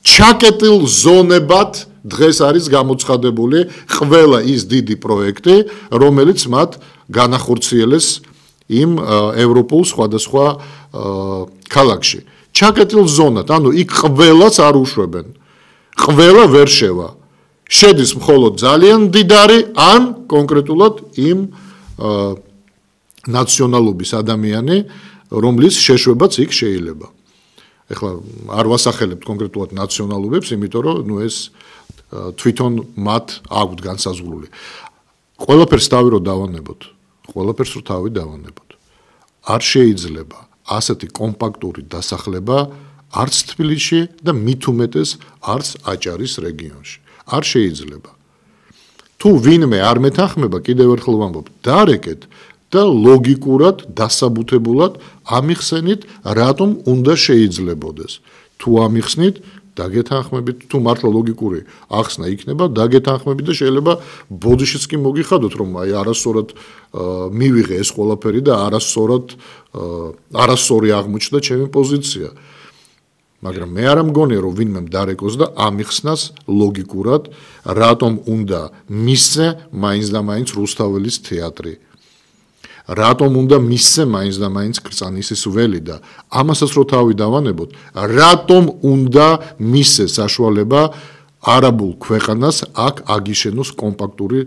ჩაკეტილ ზონებად დღეს არის გამოცხადებული ყველა ის დიდი პროექტი, რომელიც მათ განახორციელეს იმ ევროპულ სხვადასხვა ქალაქში. ჩაკეტილ ზონად, ანუ იქ ყველას არ უშვებენ. ყველა ვერ შევა. შედის მხოლოდ ძალიან მდიდარი ან კონკრეტულად იმ ნაციონალობის ადამიანი, რომლის შეშვებაც იქ შეიძლება. ეხლა არ ვასახელებთ კონკრეტულად ნაციონალობებს, იმიტომ რომ ეს თვითონ მათ აქვთ განსაზღვრული. ყველაფერს თავი რო დავანებოთ, ყველაფერს რო თავი დავანებოთ. არ შეიძლება ასეთი კომპაქტური დასახლება არც თბილისში და მით უმეტეს არც აჭარის რეგიონში. არ შეიძლება. თუ ვინმე არ მეთანხმება, კიდევ ერთხელ ვამბობ, დაარეკეთ და ლოგიკურად, დასაბუთებულად ამიხსენით, რატომ უნდა შეიძლებოდეს. თუ ამიხსნით, დაგეთანხმებით, თუ მართლა ლოგიკური ახსნა იქნება, დაგეთანხმებით და შეიძლება ბოდიშიც კი მოგიხადოთ, რომ აი არასწორად მივიღე ეს ყველაფერი და არასწორი აღმოჩნდა ჩემი პოზიცია. მაგრამ მე არ მგონია, რომ ვინმე დარეკოს და ამიხსნას ლოგიკურად, რატომ უნდა მისცე მაინც და მაინც რუსთაველის თეატრი. რატომ უნდა მისცე მაინც და მაინც კრწანისის ველი და ამასაც რო თავი დავანებოთ, რატომ უნდა მისცე საშუალება არაბულ ქვეყანას აქ აგიშენოს კომპაქტური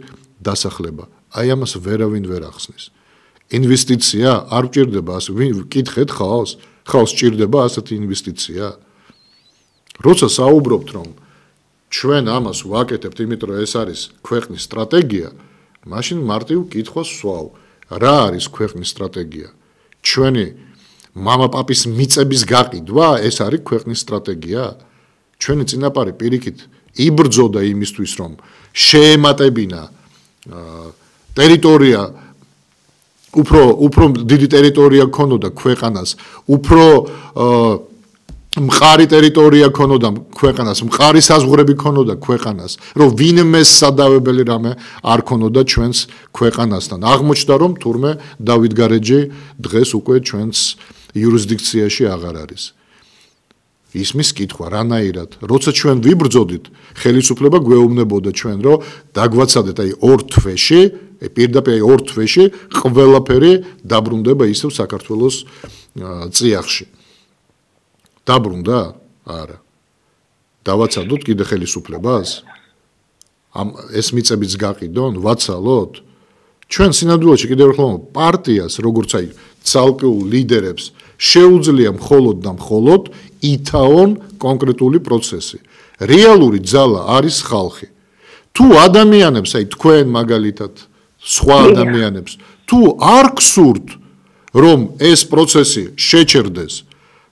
დასახლება. აი ამას ვერავინ ვერ ახსნის. ინვესტიცია არ გჭირდება ასე, ვკითხეთ ხალხს, ხალხს სჭირდება ასეთი ინვესტიცია. როცა საუბრობთ, რომ ჩვენ ამას ვაკეთებთ, იმიტომ რომ ეს არის ქვეყნის სტრატეგია, მაშინ მარტივ კითხვას ვსვავ. რა არის ქვეყნის სტრატეგია? ჩვენი მამაპაპის მიწების გაყიდვა, ეს არის ქვეყნის სტრატეგია? ჩვენი წინაპარი პირიქით იბრძოდა იმისთვის, რომ შეემატებინა ტერიტორია, უფრო დიდი ტერიტორია ქონოდა ქვეყანას, უფრო მყარი ტერიტორია ქონოდა ქვეყანას, მყარი საზღვრები ქონოდა ქვეყანას, რომ ვინმე სადავებელი რამე არ ქონოდა ჩვენს ქვეყანასთან. აღმოჩნდა, რომ თურმე დავით გარეჯი დღეს უკვე ჩვენს იურისდიქციაში აღარ არის. ისმის კითხვა, რანაირად, როცა ჩვენ ვიბრძოდით, ხელისუფლება გვეუბნებოდა ჩვენ, რომ დაგვაცადეთ აი ორ თვეში, პირდაპირ ორ თვეში ყველაფერი დაბრუნდება ისევ საქართველოს წიაღში. დაბრუნდა? არა. დავაცადოთ კიდე ხელისუფლებას? ეს მიწებიც გაყიდონ, ვაცალოთ? ჩვენ სინამდვილეში კიდევ ერთხელ პარტიას, როგორც აი ცალკეულ ლიდერებს შეუძლია მხოლოდ და მხოლოდ ითაონ კონკრეტული პროცესი. რეალური ძალა არის ხალხი. თუ ადამიანებს, აი თქვენ მაგალითად, სხვა ადამიანებს, თუ არ გსურთ, რომ ეს პროცესი შეჩერდეს,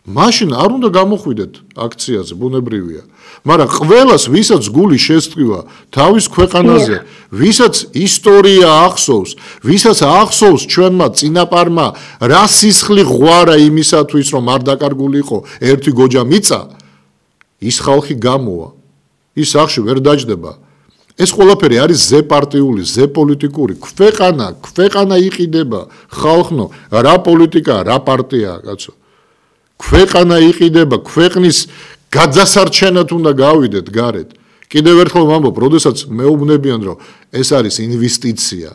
მაშინ არ უნდა გამოხვიდეთ აქციაზე, ბუნებრივია. მაგრამ ყველას, ვისაც გული შესწვივა თავის ქვეყანაზე, ვისაც ისტორია ახსოვს, ვისაც ახსოვს ჩვენმა წინაპარმა რა სისხლი ღვარა იმისათვის, რომ არ დაკარგული იყო ერთი გოჯა მიწა, ის ხალხი გამოვა. ის სახში ვერ დაჯდება. ეს ყველაფერი არის ზეპარტიული, ზეპოლიტიკური. ქვეყანა იყიდება, ხალხნო, რა პოლიტიკა, რა პარტია, კაცო. ქვეყანა იყიდება, ქვეყნის გაძასარჩენად უნდა გავიდეთ გარეთ. კიდევ ერთხელ ვამბობ, როდესაც მეუბნებიან, რომ ეს არის ინვესტიცია,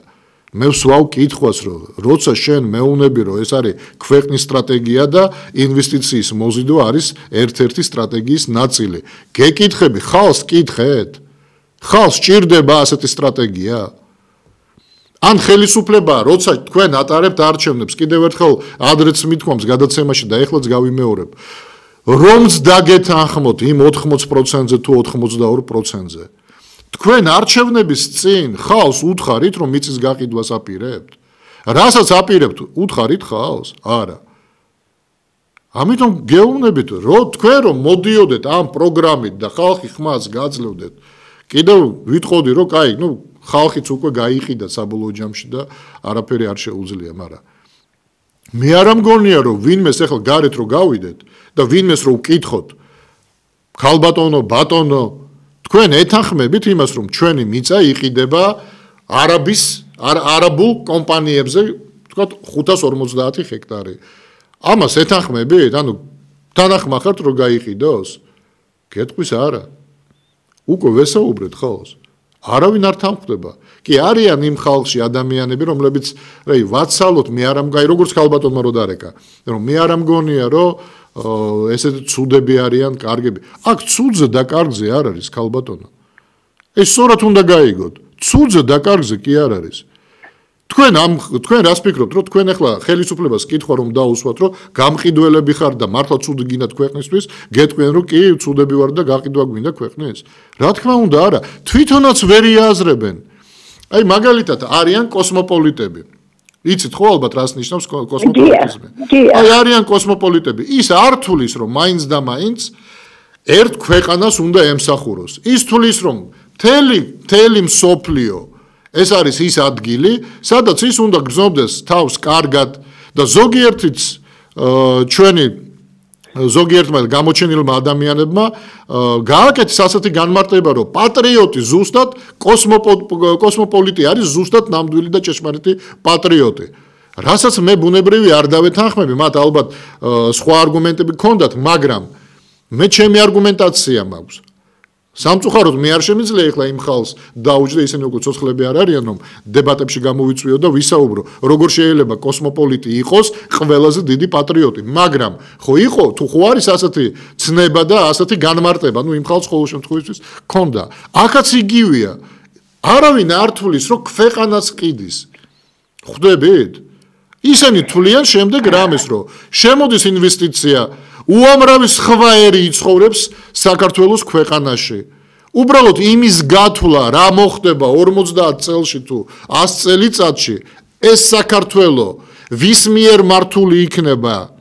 მე ვსვავ კითხვას, რომ როცა შენ მეუბნები, რომ ეს არის ქვეყნის სტრატეგია და ინვესტიციის მოზიდვა არის ერთ-ერთი სტრატეგიის ნაწილი. გეკითხები, ხალხს კითხეთ? ხალხს სჭირდება ასეთი სტრატეგია? ან ხელისუფლება, როცა თქვენ ატარებთ არჩევნებს, კიდევ ერთხელ ადრეც მithქვამს გადაცემაში და ეხლაც გავიმეორებ, რომც დაგეთანხმოთ იმ 80%-ზე თუ 82%-ზე. თქვენ არჩევნების წინ ხალხს უთხარით, რომ მიწის გაყიდვას აპირებთ? რასაც აპირებთ, უთხარით ხალხს? არა. ამიტომ გეუბნებით, თქვენ რომ მოდიოდეთ ამ პროგრამით და ხალხი ხმას გაძლევდეთ, კიდევ ვიტყოდი, რომ კაი, ხალხიც უკვე გაიყიდა საბოლოო ჯამში და არაფერი არ შეუძლია, მაგრამ მე არ მგონია, რომ ვინმეს ახლა გარეთ რო გავიდეთ და ვინმეს რო ვკითხოთ, ქალბატონო, ბატონო, თქვენ ეთანხმებით იმას, რომ ჩვენი მიწა იყიდება არაბულ კომპანიებზე, თქვათ 550 ჰექტარი. ამას ეთანხმებით? ანუ თანახმახართ რო გაიყიდოს? გეტყვის არა. უკვე ვესაუბრეთ ხოლოს. არავინ არ თანხდება. კი არიან იმ ხალხში ადამიანები, რომლებიც ვაცალოთ მე არ ამგაი როგორც ქალბატონმა რო დარეკა, რომ მე არ ამგონია რომ ესეთი ცუდები არიან, კარგები. აქ ცუდზე და კარგზე არ არის ქალბატონო. ეს სწორად უნდა გაიგოთ. ცუდზე და კარგზე კი არ არის. თქვენ რას ფიქრობთ, რომ თქვენ ახლა ხელისუფლებას კითხვა რომ დაუსვათ, რომ გამყიდველები ხარ და მართლა ცუდი გინდათ ქვეყნისთვის, გეტყვიან რომ კი ცუდები ვარ და გაყიდვა გვინდა ქვეყნის? რა თქმა უნდა არა, თვითონაც ვერ იაზრებენ. აი მაგალითად არიან კოსმოპოლიტები. იცით ხო ალბათ რას ნიშნავს კოსმოპოლიტიზმი? აი არიან კოსმოპოლიტები. ის არ თulis რომ მაინც და მაინც ერთ ქვეყანას უნდა ემსახუროს. ის თulis რომ მთელი მსოფლიო ეს არის ის ადგილი, სადაც ის უნდა გრძნობდეს თავს კარგად და ზოგიერთიც ჩვენი ზოგიერთმა გამოჩენილმა ადამიანებმა გააკეთეს ასეთი განმარტება, რომ პატრიოტი ზუსტად კოსმოპოლიტი არის ზუსტად ნამდვილი და ჭეშმარიტი პატრიოტი. რასაც მე ბუნებრივი არ დავეთანხმები, მათ ალბათ სხვა არგუმენტები გქონდათ, მაგრამ მე ჩემი არგუმენტაცია მაქვს. სამწუხაროდ მე არ შემიძლია ახლა იმ ხალხს დაუჯდე, ისინი უკვე ცოცხლები არ არიან, რომ დებატებში გამოვიწვიო და ვისაუბრო, როგორ შეიძლება კოსმოპოლიტი იყოს ყველაზე დიდი პატრიოტი, მაგრამ ხო იყო, თუ ხო არის ასეთი ცნება და ასეთი განმარტება, იმ ხალხს ყოველ შემთხვევაში ქონდა. აქაც იგივეა. არავინ არ თulis, რომ ქვეყანას ყიდის. ხვდებით? ისინი თვლიან შემდეგ რამეს, რომ შემოდის ინვესტიცია უამრავი სხვა ერი იცხოვრებს საქართველოს ქვეყანაში. უბრალოდ იმის გათვლა რა მოხდება 50 წელში თუ 100 წელიწადში ეს საქართველო ვის მიერ მართული იქნება?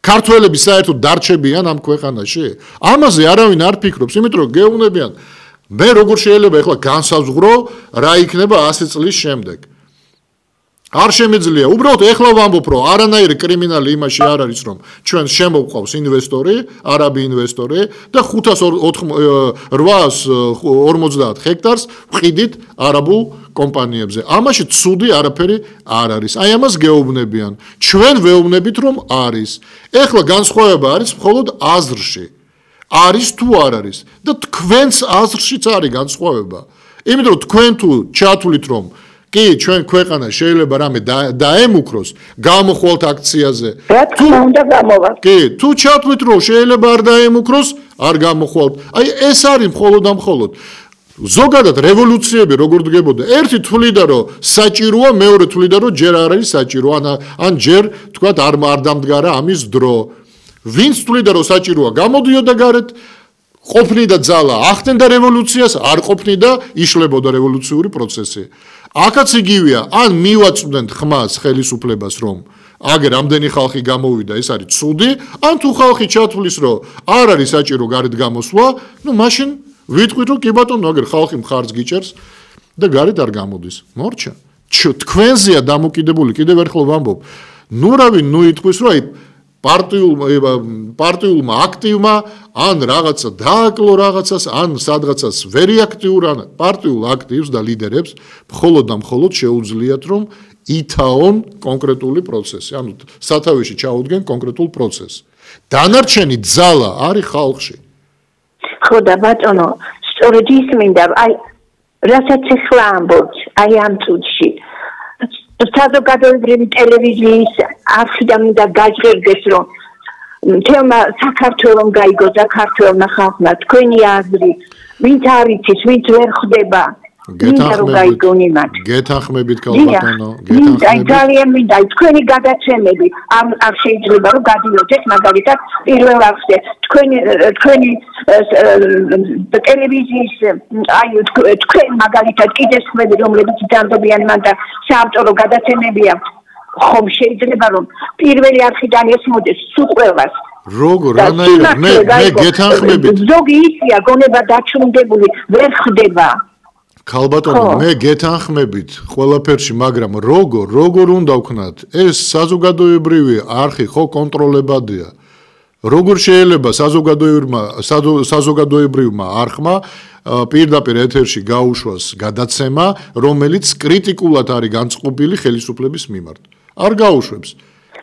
ქართველები საერთოდ დარჩებიან ამ ქვეყანაში? ამაზე არავინ არ ფიქრობს, იმიტომ რომ გეუბნებიან მე როგორ შეიძლება ახლა განსაზღვრო რა იქნება 100 წლის შემდეგ. არ შემიძლია. უბრალოდ ეხლა ვამბობ, რომ არანაირი კრიმინალი იმაში არ არის, რომ ჩვენ შემოვყავს ინვესტორი, არაბი ინვესტორი და 850 ჰექტარს ვყიდით არაბულ კომპანიებზე. ამაში ცუდი არაფერი არ არის. აი ამას გეუბნებიან. ჩვენ ვეუბნებით, რომ არის. ეხლა განსხვავება არის მხოლოდ აზრში. არის თუ არ არის და თქვენს აზრშიც არის განსხვავება. იმიტომ რომ თქვენ თუ ჩათვლით, რომ კი ჩვენ ქვეყანა შეიძლება რამე დაემუქროს გამოხვალთ აქციაზე. რა თქმა უნდა გამოვა. კი, თუ ჩათვლით რომ შეიძლება არ დაემუქროს, არ გამოხვალთ. აი ეს არის მხოლოდ და მხოლოდ. ზოგადად რევოლუციები როგორ დგებოდა? ერთი თვლიდა რომ საჭიროა, მეორე თვლიდა რომ ჯერ არ არის საჭირო, ან ჯერ თქვათ არ დამდგარა ამის დრო. ვინც თვლიდა რომ საჭიროა, გამოდიოდა გარეთ, ყოფნიდა ძალა, ახდენდა რევოლუციას, არ ყოფნიდა, იშლებოდა რევოლუციური პროცესი. აქაც იგივეა, ან მივაწვდენთ ხმას ხელისუფლებას, რომ აგერ ამდენი ხალხი გამოვიდა, ეს არის ცუდი, ან თუ ხალხი ჩათვლის, რომ არ არის საჭირო გარეთ გამოსვლა, მაშინ ვიტყვით, რომ კი ბატონო, აგერ ხალხი მხარს გიჭერს და გარეთ არ გამოდის. მორჩა. თქვენზეა დამოკიდებული, კიდევ ერთხელ ვამბობ. ნუ იტყვის, რომ აი პარტიულმა აქტივმა ან რაღაცა დააკლო რაღაცას, ან სადღაცას ვერი აქტიურ, ან პარტიულ აქტივს და ლიდერებს მხოლოდ და მხოლოდ შეუძლიათ, რომ ითაონ კონკრეტული პროცესი, ანუ სათავეში ჩაუდგენ კონკრეტულ პროცესს. დანარჩენი ძალა არის ხალხში. ხო და ბატონო, სწორედ ის მინდა, აი რასაც ახლა ამბობთ, აი ამ წუთში საზოგადოებრივი ტელევიზიის არხიდან მინდა გაჟღერდეს, რომ თემა საქართველოს გაიგო და ქართველმა ხალხმა თქვენი აზრი, ვინც არ იცის, ვინც ვერ ხვდება, გეთანხმებით ქალბატონო, გეთანხმებით. ძალიან მინდა თქვენი გადაცემები, არ შეიძლება რომ გადიოდეთ მაგალითად პირველ არხზე, თქვენი ტელევიზიის, აი თქვენ მაგალითად კიდე სხვები, რომლებიც დანდობიან მან და საავტორო გადაცემები აქვს, ხომ შეიძლება რომ პირველი არხიდან ესმოდეს სულ ყველას. როგორ რანაირად მე გეთანხმებით. ზოგი ისია გონება დაჩუმდებული ვერ ხდება. ქალბატონო, მე გეთანხმებით ყველაფერში, მაგრამ როგორ უნდა ვქნათ? ეს საზოგადოებრივი არხი ხო კონტროლებადია. როგორ შეიძლება საზოგადოებრივმა არხმა პირდაპირ ეთერში გაუშვას გადაცემა, რომელიც კრიტიკულად არის განწყობილი ხელისუფლების მიმართ? არ გაუშვებს.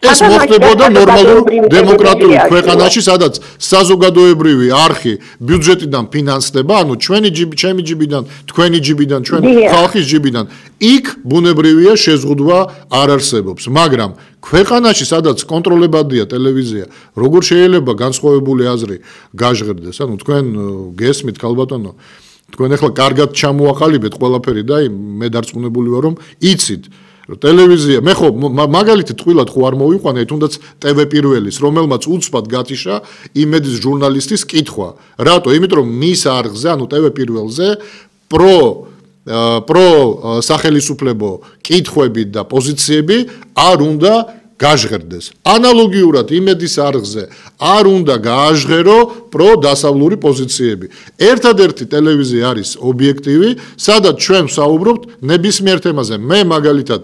ეს მოხდებოდა ნორმალურ დემოკრატიულ ქვეყანაში, სადაც საზოგადოებრივი არხი ბიუჯეტიდან ფინანსდება, ანუ ჩვენი ჯიბიდან, თქვენი ჯიბიდან, ჩვენ ხალხის ჯიბიდან. იქ ბუნებრივია შეზღუდვა არ არსებობს, მაგრამ ქვეყანაში, სადაც კონტროლებადია ტელევიზია, როგორ შეიძლება განსხვავებული აზრი გაჟღერდეს? ანუ თქვენ გესმით, ქალბატონო, თქვენ ახლა კარგად ჩამოაყალიბეთ ყველაფერი და მე დარწმუნებული ვარ, რომ იცით ტელევიზია, მე ხო მაგალითად ტყუილად ხო არ მოვიყვანე, თუნდაც TV პირველის, რომელმაც უცბად გათიშა იმედის ჟურნალისტის კითხვა. რატო? იმიტომ რომ მის არხზე, ანუ TV პირველზე პრო სახელისუფლებო კითხვები და პოზიციები არ უნდა გაჟღერდეს. ანალოგიურად იმედის არხზე არ უნდა გააჟღერო პროდასავლური პოზიციები. ერთადერთი ტელევიზია არის ობიექტივი, სადაც ჩვენ ვსაუბრობთ ნებისმიერ თემაზე. მე მაგალითად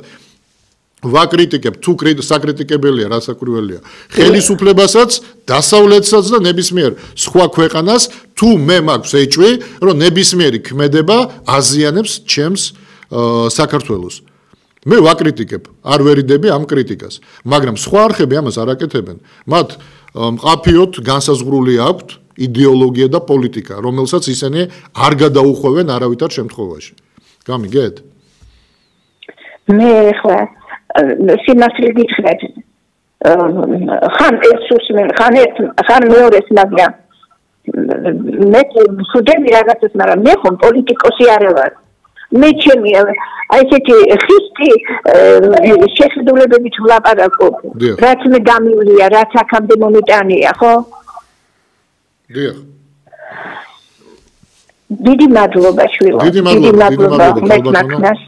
ვაკრიტიკებ, თუ საკრიტიკებელია, რასაკვირველია, ხელისუფლებასაც, დასავლეთსაც და ნებისმიერ სხვა ქვეყანას, თუ მე მაქვს ეჭვი, რომ ნებისმიერი ქმედება აზიანებს ჩემს საქართველოს. მე ვაკრიტიკებ, არ ვერიდები ამ კრიტიკას, მაგრამ სხვა არხები ამას არ აკეთებენ. მათ მყაფიოდ განსაზღვრული აქვთ იდეოლოგია და პოლიტიკა, რომელსაც ისინი არ გადაუხვევენ არავითარ შემთხვევაში. გამიგეთ? მე ხა სიმართლე გითხრათ. ხან ეს უსმენ, ხან მეორეს, მაგრამ მე ხუდები რაღაცას, მაგრამ მე ხომ პოლიტიკოსი არ ვარ. მე ჩემი აი ესეთი ხისტი შეხედულებებით ვლაპარაკობ. რაც მე გამივლია, რაც აქამდე მომიტანია, ხო? დიახ. დიდი მადლობა შვილო. დიდი მადლობა მეკნაკნას.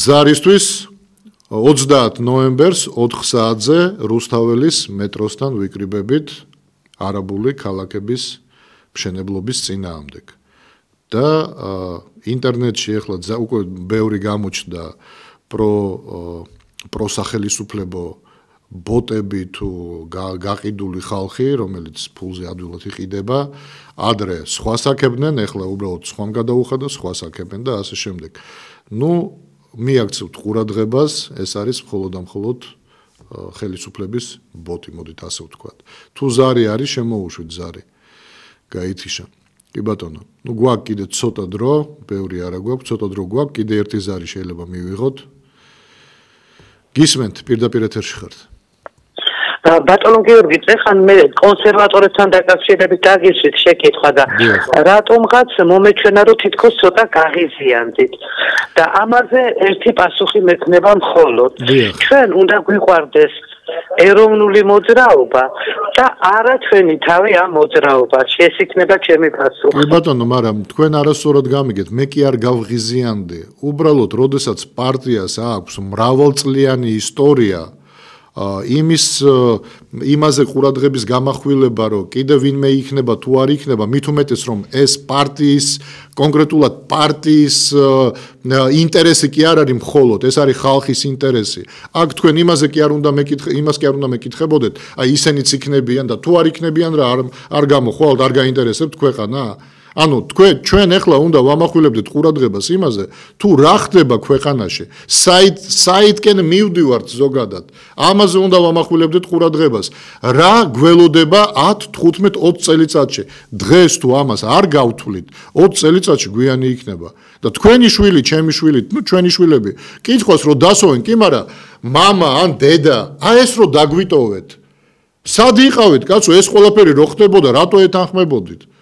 ზარისთვის 30 ნოემბერს 4 საათზე რუსთაველის მეტროსთან ვიკრიბებით არაბული ქალაქების მშენებლობის წინააღმდეგ. და ინტერნეტში ახლა უკვე ბევრი გამოჩნდა პროსახელისუფლებო ბოტები თუ გაყიდული ხალხი, რომელიც ფულზე ადვილად იყიდება, ადრე სხვას აკებდნენ, ახლა უბრალოდ სხვამ გადაუხადა, სხვას აკებენ და ასე შემდეგ. ნუ მიაქცევთ ყურადღებას, ეს არის მხოლოდ და მხოლოდ ხელისუფლების ბოტი, მოდით ასე ვთქვათ. თუ ზარი არის, შემოუშვით ზარი. გაითიშა. კი ბატონო, ნუ გვაქვს კიდე ცოტა დრო, ბევრი არა გვაქვს, ცოტა დრო გვაქვს, კიდე ერთი ზარი შეიძლება მივიღოთ. გისმენთ, პირდაპირ ეთერში ხართ. ბატონო გიორგი, წეხან მე კონსერვატორებთან დაკავშირებით დაგიშვით შეკითხვა და რატომღაც მომეჩვენა რომ თითქოს ცოტა გაღიზიანდით და ამაზე ერთი პასუხი მექნება მხოლოდ. ჩვენ უნდა გვიყვარდეს ეროვნული მოძრაობა და არა ჩვენი თავი ამ მოძრაობაში. ეს იქნება ჩემი პასუხი. კი ბატონო, მაგრამ თქვენ არასწორად გამიგეთ, მე კი არ გავღიზიანდი. უბრალოდ, როდესაც პარტიას აქვს მრავალწლიანი ისტორია, იმაზე ყურადღების გამახვილება, რომ კიდევ ვინმე იქნება თუ არ იქნება, მით უმეტეს რომ ეს პარტიის კონკრეტულად პარტიის ინტერესი კი არ არის მხოლოდ, ეს არის ხალხის ინტერესი. აქ თქვენ იმას კი არ უნდა მეკითხებოდეთ, აი ისინიც იქნებიან და თუ არ იქნებიან რა არ გამოხვალთ, არ გაინტერესებთ ქვეყანა? ანუ ჩვენ ახლა უნდა ვამახვილებდეთ ყურადღებას იმაზე, თუ რა ხდება ქვეყანაში, საიდკენ მივდივართ ზოგადად. ამაზე უნდა ვამახვილებდეთ ყურადღებას. რა გველოდება 10, 15, 20 წელიწადში. დღეს თუ ამას არ გავთვლით, 20 წელიწადში გვიანი იქნება. და თქვენი შვილი, ჩემი შვილი, ჩვენი შვილები, კითხოს რომ დასოვენ, კი, მაგრამ მამა ან დედა, აი ეს რომ დაგვიტოვეთ. სად იყავით, კაცო, ეს ყველაფერი რო ხდებოდა, რატო ეთანხმებოდით?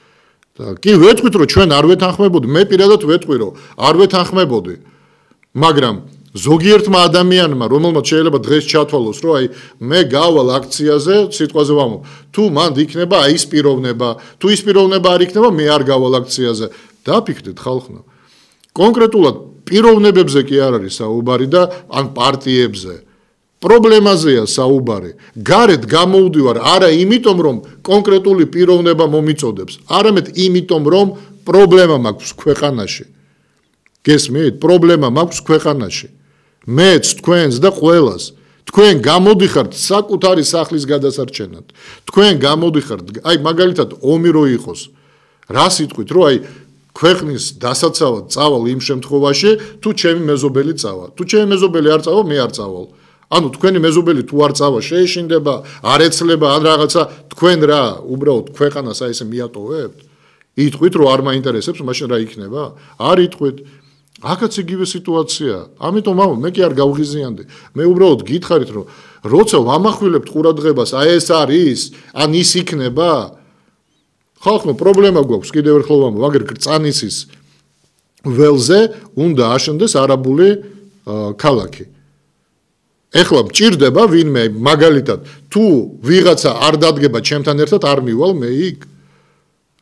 კი ვეთქვით რომ ჩვენ არ ვეთანხმებოდი, მე პირადად ვეთქვი რომ არ ვეთანხმებოდი, მაგრამ ზოგიერთმა ადამიანმა, რომელმაც შეიძლება დღეს ჩათვალოს, რომ აი მე გავალ აქციაზე, სიტყვაზე ვამბობ, თუ მანდ იქნება აი ის პიროვნება, თუ ის პიროვნება არ იქნება, მე არ გავალ აქციაზე. დაფიქრდეთ ხალხო. კონკრეტულად პიროვნებებზე კი არ არის საუბარი და ან პარტიებზე. პრობლემაზეა საუბარი. გარეთ გამოვდივარ არა იმიტომ რომ კონკრეტული პიროვნება მომიწოდებს, არამედ იმიტომ რომ პრობლემა მაქვს ქვეყანაში. გესმით? პრობლემა მაქვს ქვეყანაში. მეც, თქვენს და ყველას. თქვენ გამოდიხართ საკუთარი სახლის გადასარჩენად. თქვენ გამოდიხართ, აი მაგალითად ომი რო იყოს. რა სიტყვით, რომ აი ქვეყნის დასაცავად წავალ იმ შემთხვევაში, თუ ჩემი მეზობელი წავა. თუ ჩემი მეზობელი არ წავა, მე არ წავალ. ანუ თქვენი მეზობელი თუ არ წავა შეეშინდება, არ ეცლება ან რაღაცა, თქვენ რა, უბრალოდ ქვეყანას აი ესე მიატოვებთ? იტყვით რომ არ მაინტერესებს, მაშინ რა იქნება? არ იტყვით. აქაც იგივე სიტუაცია. ამიტომ მე კი არ გავღიზიანდი. მე უბრალოდ გითხარით რომ როცა ვამახვილებთ ყურადღებას, აი ეს არის, ან ის იქნება? ხალხო პრობლემა გვაქვს კიდევ ერთხელ ვამბობ, აგერ კრწანისის ველზე უნდა აშენდეს არაბული ქალაქი. ეხლა მჭირდება ვინმე მაგალითად თუ ვიღაცა არ დადგება ჩემთან ერთად არ მივალ მე იქ.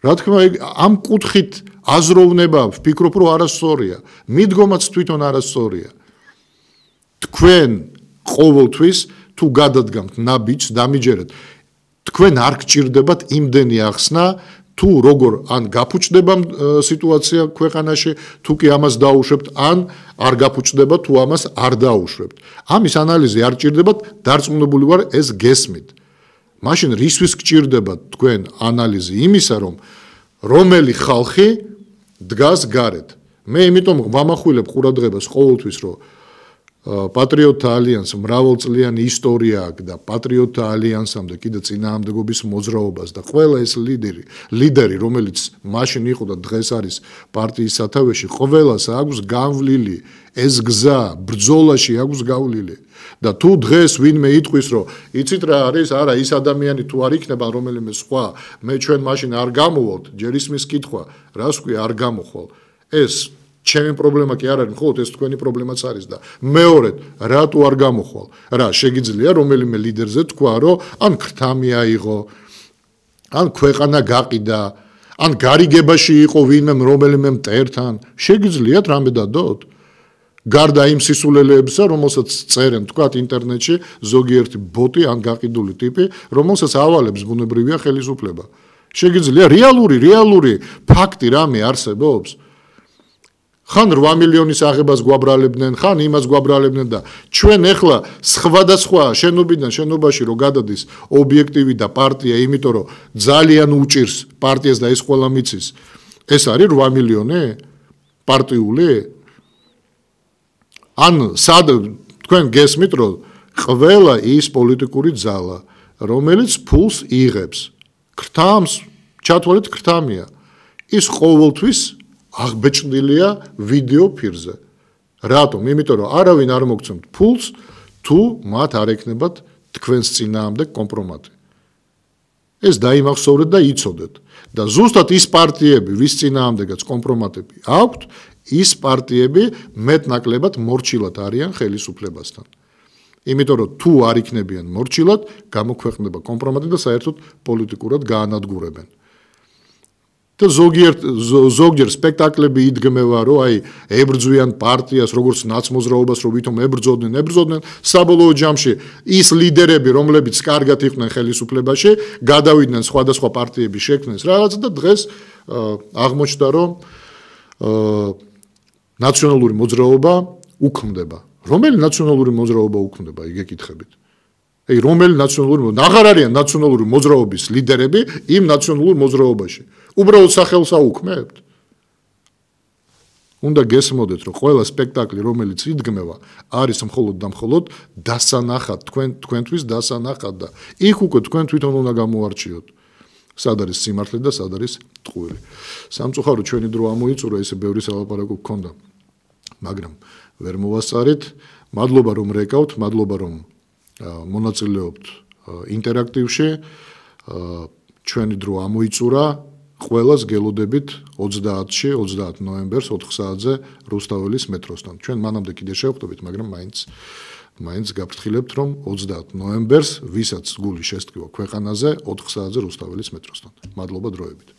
რა თქმა უნდა ამ კუთხით აზროვნება ვფიქრობ რომ არასწორია. მიდგომაც თვითონ არასწორია. თქვენ ყოველთვის თუ გადადგამთ ნაბიჯს დამიჯერეთ. თქვენ არ გჭირდებათ იმდენი ახსნა თუ როგორ ან გაფუჭდება სიტუაცია ქვეყანაში თუ კი ამას დაუშვებთ ან არ გაფუჭდება თუ ამას არ დაუშვებთ. ამის ანალიზი არ გჭირდებათ, დარწმუნებული ვარ ეს გესმით. მაშინ რისთვის გჭირდებათ თქვენ ანალიზი იმისა რომ რომელი ხალხი დგას გარეთ. მე იმიტომ ვამახვილებ ყურადღებას ყოველთვის რომ პატრიოტთა ალიანსს მრავალწლიანი ისტორია აქვს და პატრიოტთა ალიანსამდე კიდე წინააღმდეგობის მოძრაობას და ყველა ეს ლიდერი რომელიც მაშინ იყო და დღეს არის პარტიის სათავეში ყველას აქვს განვლილი ეს გზა ბრძოლაში აქვს გავლილი და თუ დღეს ვინმე იტყვის რომ იცით რა არის არა ის ადამიანი თუ არ იქნება რომელიმე სხვა მე ჩვენ მაშინ არ გამოვვალთ ჯერ ისმის კითხვა რას ვქვი არ გამოხვალ ეს ჩემი პრობლემა კი არ არის, მხოლოდ ეს თქვენი პრობლემაც არის და მეორედ, რატო არ გამოხვალ? რა, შეგიძლია რომელიმე ლიდერზე თქვა, რომ ან ქრთამი აიღო, ან ქვეყანა გაყიდა, ან გარიგებაში იყო ვინმე რომელიმე მტერთან, შეგიძლიათ რამე დადოთ? გარდა იმ სისულელეებისა, რომელსაც წერენ, თქვათ ინტერნეტში ზოგიერთი ბოტი ან გაყიდული ტიპი, რომელსაც ავალებს ბუნებრივია ხელისუფლება. შეგიძლია რეალური ფაქტი რამე არსებობს? ხან 8 მილიონის აღებას გვაბრალებდნენ, ხან იმას გვაბრალებდნენ და ჩვენ ახლა სხვადასხვა შენობიდან შენობაში რო გადადის ობიექტივი და პარტია, იმიტომ რომ ძალიან უჭირს პარტიას და ეს ყველა მიცის. ეს არის 8 მილიონი პარტიული? ან სად თქვენ გესმით რომ ყველა ის პოლიტიკური ძალა, რომელიც ფულს იღებს, ქრთამს, ჩათვალეთ ქრთამია, ის ყოველთვის აღბეჭდილია ვიდეო ფირზე. რატომ? იმიტომ რომ არავინ არ მოგცემთ ფულს, თუ მათ არ ექნებათ თქვენს წინააღმდეგ კომპრომატი. ეს დაიმახსოვრეთ და იცოდეთ. და ზუსტად ის პარტიები, ვის წინააღმდეგაც კომპრომატები აქვთ, ის პარტიები მეტნაკლებად მორჩილად არიან ხელისუფლებასთან. იმიტომ რომ თუ არ იქნებიან მორჩილად, გამოქვეყნდება კომპრომატი და საერთოდ პოლიტიკურად გაანადგურებენ. და ზოგჯერ სპექტაკლები იდგმება, რომ აი ებრძვიან პარტიას, როგორც ნაცმოძრაობას, რომ ვითომ ებრძოდნენ, საბოლოო ჯამში ის ლიდერები, რომლებიც კარგად იყვნენ ხელისუფლებაში, გადავიდნენ სხვადასხვა პარტიების შექმნეს რაღაც და დღეს აღმოჩნდა, რომ ნაციონალური მოძრაობა უქმდება. რომელი ნაციონალური მოძრაობა უქმდება, იგ ეკითხებით? აი რომელი ნაციონალური აღარ არიან ნაციონალური მოძრაობის ლიდერები იმ ნაციონალურ მოძრაობაში. უბრალოდ სახელს აუქმებთ. უნდა გესმოდეთ, რომ ყველა სპექტაკლი, რომელიც იდგმება, არის მხოლოდ და მხოლოდ დასანახად, თქვენთვის დასანახად და იქ უკვე თქვენ თვითონ უნდა გამოარჩიოთ. სად არის სიმართლე და სად არის ტყუილი. სამწუხაროდ ჩვენი დრო ამოიწურა, ესე ბევრი სალაპარაკო გქონდა. მაგრამ ვერ მოვასწარით. მადლობა რომ რეკავთ, მადლობა რომ მონაწილეობთ ინტერაქტივში. ჩვენი დრო ამოიწურა. ყველას გელოდებით 30 ნოემბერს 4 საათზე რუსთაველის მეტროსთან. ჩვენ მანამდე კიდე შევხვდებით, მაგრამ მაინც გაფრთხილებთ, რომ 30 ნოემბერს ვისაც გული შესტკივა ქვეყანაზე 4 საათზე რუსთაველის მეტროსთან. მადლობა დროებით.